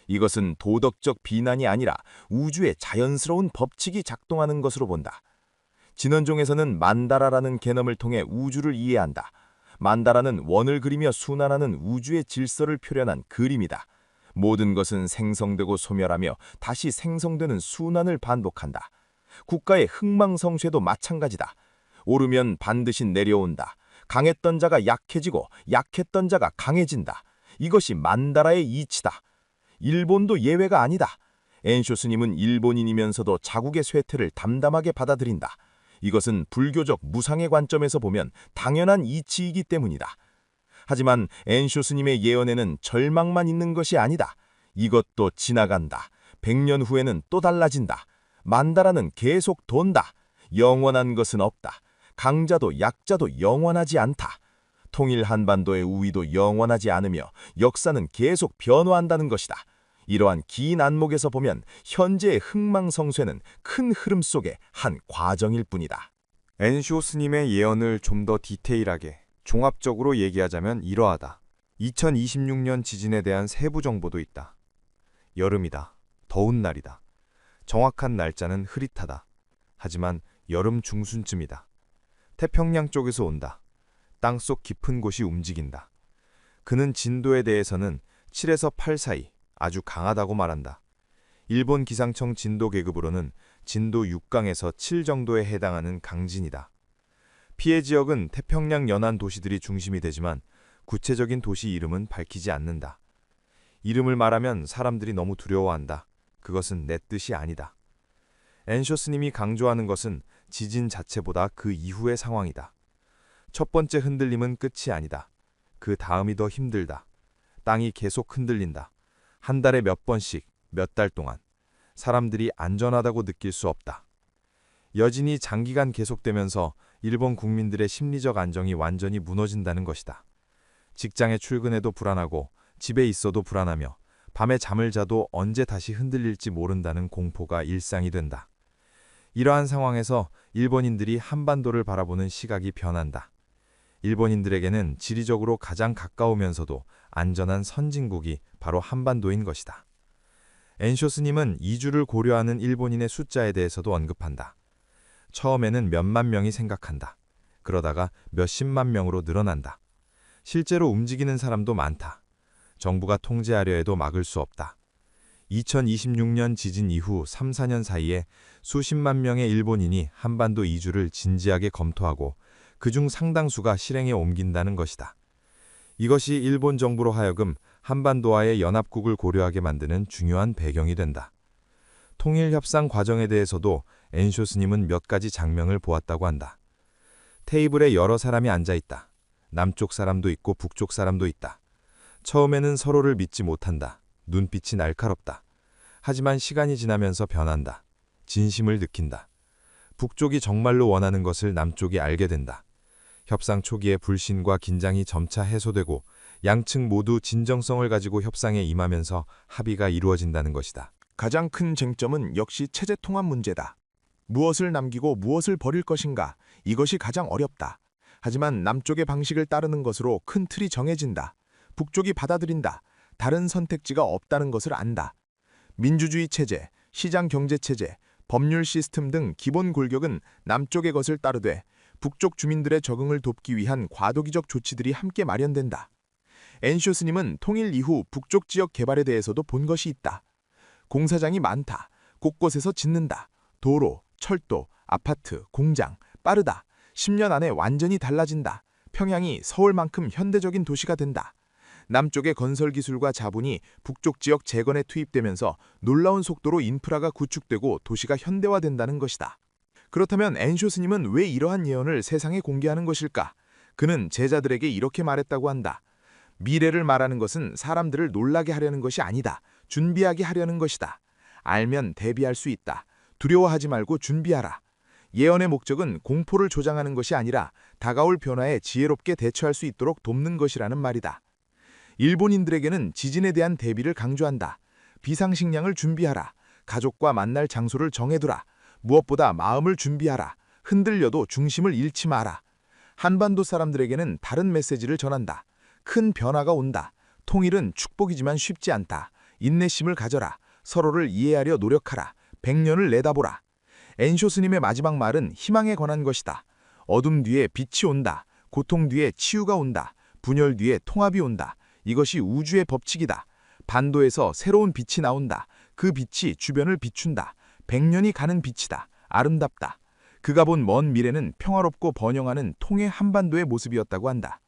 이것은 도덕적 비난이 아니라 우주의 자연스러운 법칙이 작동하는 것으로 본다. 진원종에서는 만다라라는 개념을 통해 우주를 이해한다. 만다라는 원을 그리며 순환하는 우주의 질서를 표현한 그림이다. 모든 것은 생성되고 소멸하며 다시 생성되는 순환을 반복한다. 국가의 흥망성쇠도 마찬가지다. 오르면 반드시 내려온다. 강했던 자가 약해지고 약했던 자가 강해진다. 이것이 만다라의 이치다. 일본도 예외가 아니다. 엔쇼 스님은 일본인이면서도 자국의 쇠퇴를 담담하게 받아들인다. 이것은 불교적 무상의 관점에서 보면 당연한 이치이기 때문이다. 하지만 엔쇼 스님의 예언에는 절망만 있는 것이 아니다. 이것도 지나간다. 100년 후에는 또 달라진다. 만다라는 계속 돈다. 영원한 것은 없다. 강자도 약자도 영원하지 않다. 통일 한반도의 우위도 영원하지 않으며 역사는 계속 변화한다는 것이다. 이러한 긴 안목에서 보면 현재의 흥망성쇠는 큰 흐름 속의 한 과정일 뿐이다. 엔쇼 스님의 예언을 좀 더 디테일하게 종합적으로 얘기하자면 이러하다. 2026년 지진에 대한 세부 정보도 있다. 여름이다. 더운 날이다. 정확한 날짜는 흐릿하다. 하지만 여름 중순쯤이다. 태평양 쪽에서 온다. 땅속 깊은 곳이 움직인다. 그는 진도에 대해서는 7에서 8 사이 아주 강하다고 말한다. 일본 기상청 진도 계급으로는 진도 6강에서 7 정도에 해당하는 강진이다. 피해 지역은 태평양 연안 도시들이 중심이 되지만 구체적인 도시 이름은 밝히지 않는다. 이름을 말하면 사람들이 너무 두려워한다. 그것은 내 뜻이 아니다. 엔쇼 스님이 강조하는 것은 지진 자체보다 그 이후의 상황이다. 첫 번째 흔들림은 끝이 아니다. 그 다음이 더 힘들다. 땅이 계속 흔들린다. 한 달에 몇 번씩, 몇 달 동안. 사람들이 안전하다고 느낄 수 없다. 여진이 장기간 계속되면서 일본 국민들의 심리적 안정이 완전히 무너진다는 것이다. 직장에 출근해도 불안하고 집에 있어도 불안하며 밤에 잠을 자도 언제 다시 흔들릴지 모른다는 공포가 일상이 된다. 이러한 상황에서 일본인들이 한반도를 바라보는 시각이 변한다. 일본인들에게는 지리적으로 가장 가까우면서도 안전한 선진국이 바로 한반도인 것이다. 엔쇼 스님은 이주를 고려하는 일본인의 숫자에 대해서도 언급한다. 처음에는 몇만 명이 생각한다. 그러다가 몇십만 명으로 늘어난다. 실제로 움직이는 사람도 많다. 정부가 통제하려 해도 막을 수 없다. 2026년 지진 이후 3, 4년 사이에 수십만 명의 일본인이 한반도 이주를 진지하게 검토하고 그중 상당수가 실행에 옮긴다는 것이다. 이것이 일본 정부로 하여금 한반도와의 연합국을 고려하게 만드는 중요한 배경이 된다. 통일협상 과정에 대해서도 엔쇼 스님은 몇 가지 장면을 보았다고 한다. 테이블에 여러 사람이 앉아있다. 남쪽 사람도 있고 북쪽 사람도 있다. 처음에는 서로를 믿지 못한다. 눈빛이 날카롭다. 하지만 시간이 지나면서 변한다. 진심을 느낀다. 북쪽이 정말로 원하는 것을 남쪽이 알게 된다. 협상 초기의 불신과 긴장이 점차 해소되고 양측 모두 진정성을 가지고 협상에 임하면서 합의가 이루어진다는 것이다. 가장 큰 쟁점은 역시 체제 통합 문제다. 무엇을 남기고 무엇을 버릴 것인가, 이것이 가장 어렵다. 하지만 남쪽의 방식을 따르는 것으로 큰 틀이 정해진다. 북쪽이 받아들인다. 다른 선택지가 없다는 것을 안다. 민주주의 체제, 시장 경제 체제, 법률 시스템 등 기본 골격은 남쪽의 것을 따르되 북쪽 주민들의 적응을 돕기 위한 과도기적 조치들이 함께 마련된다. 엔쇼 스님은 통일 이후 북쪽 지역 개발에 대해서도 본 것이 있다. 공사장이 많다. 곳곳에서 짓는다. 도로, 철도, 아파트, 공장, 빠르다. 10년 안에 완전히 달라진다. 평양이 서울만큼 현대적인 도시가 된다. 남쪽의 건설 기술과 자본이 북쪽 지역 재건에 투입되면서 놀라운 속도로 인프라가 구축되고 도시가 현대화된다는 것이다. 그렇다면 엔쇼 스님은 왜 이러한 예언을 세상에 공개하는 것일까? 그는 제자들에게 이렇게 말했다고 한다. 미래를 말하는 것은 사람들을 놀라게 하려는 것이 아니다. 준비하게 하려는 것이다. 알면 대비할 수 있다. 두려워하지 말고 준비하라. 예언의 목적은 공포를 조장하는 것이 아니라 다가올 변화에 지혜롭게 대처할 수 있도록 돕는 것이라는 말이다. 일본인들에게는 지진에 대한 대비를 강조한다. 비상식량을 준비하라. 가족과 만날 장소를 정해두라. 무엇보다 마음을 준비하라. 흔들려도 중심을 잃지 마라. 한반도 사람들에게는 다른 메시지를 전한다. 큰 변화가 온다. 통일은 축복이지만 쉽지 않다. 인내심을 가져라. 서로를 이해하려 노력하라. 100년을 내다보라. 엔쇼 스님의 마지막 말은 희망에 관한 것이다. 어둠 뒤에 빛이 온다. 고통 뒤에 치유가 온다. 분열 뒤에 통합이 온다. 이것이 우주의 법칙이다. 반도에서 새로운 빛이 나온다. 그 빛이 주변을 비춘다. 100년이 가는 빛이다. 아름답다. 그가 본 먼 미래는 평화롭고 번영하는 통해 한반도의 모습이었다고 한다.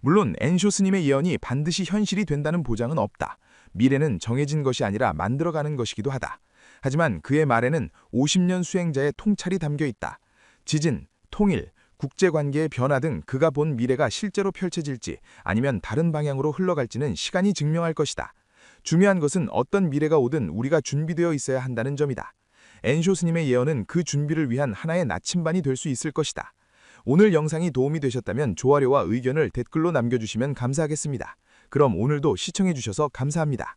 물론 엔쇼 스님의 예언이 반드시 현실이 된다는 보장은 없다. 미래는 정해진 것이 아니라 만들어가는 것이기도 하다. 하지만 그의 말에는 50년 수행자의 통찰이 담겨 있다. 지진, 통일, 국제관계의 변화 등 그가 본 미래가 실제로 펼쳐질지 아니면 다른 방향으로 흘러갈지는 시간이 증명할 것이다. 중요한 것은 어떤 미래가 오든 우리가 준비되어 있어야 한다는 점이다. 엔쇼 스님의 예언은 그 준비를 위한 하나의 나침반이 될 수 있을 것이다. 오늘 영상이 도움이 되셨다면 좋아요와 의견을 댓글로 남겨주시면 감사하겠습니다. 그럼 오늘도 시청해주셔서 감사합니다.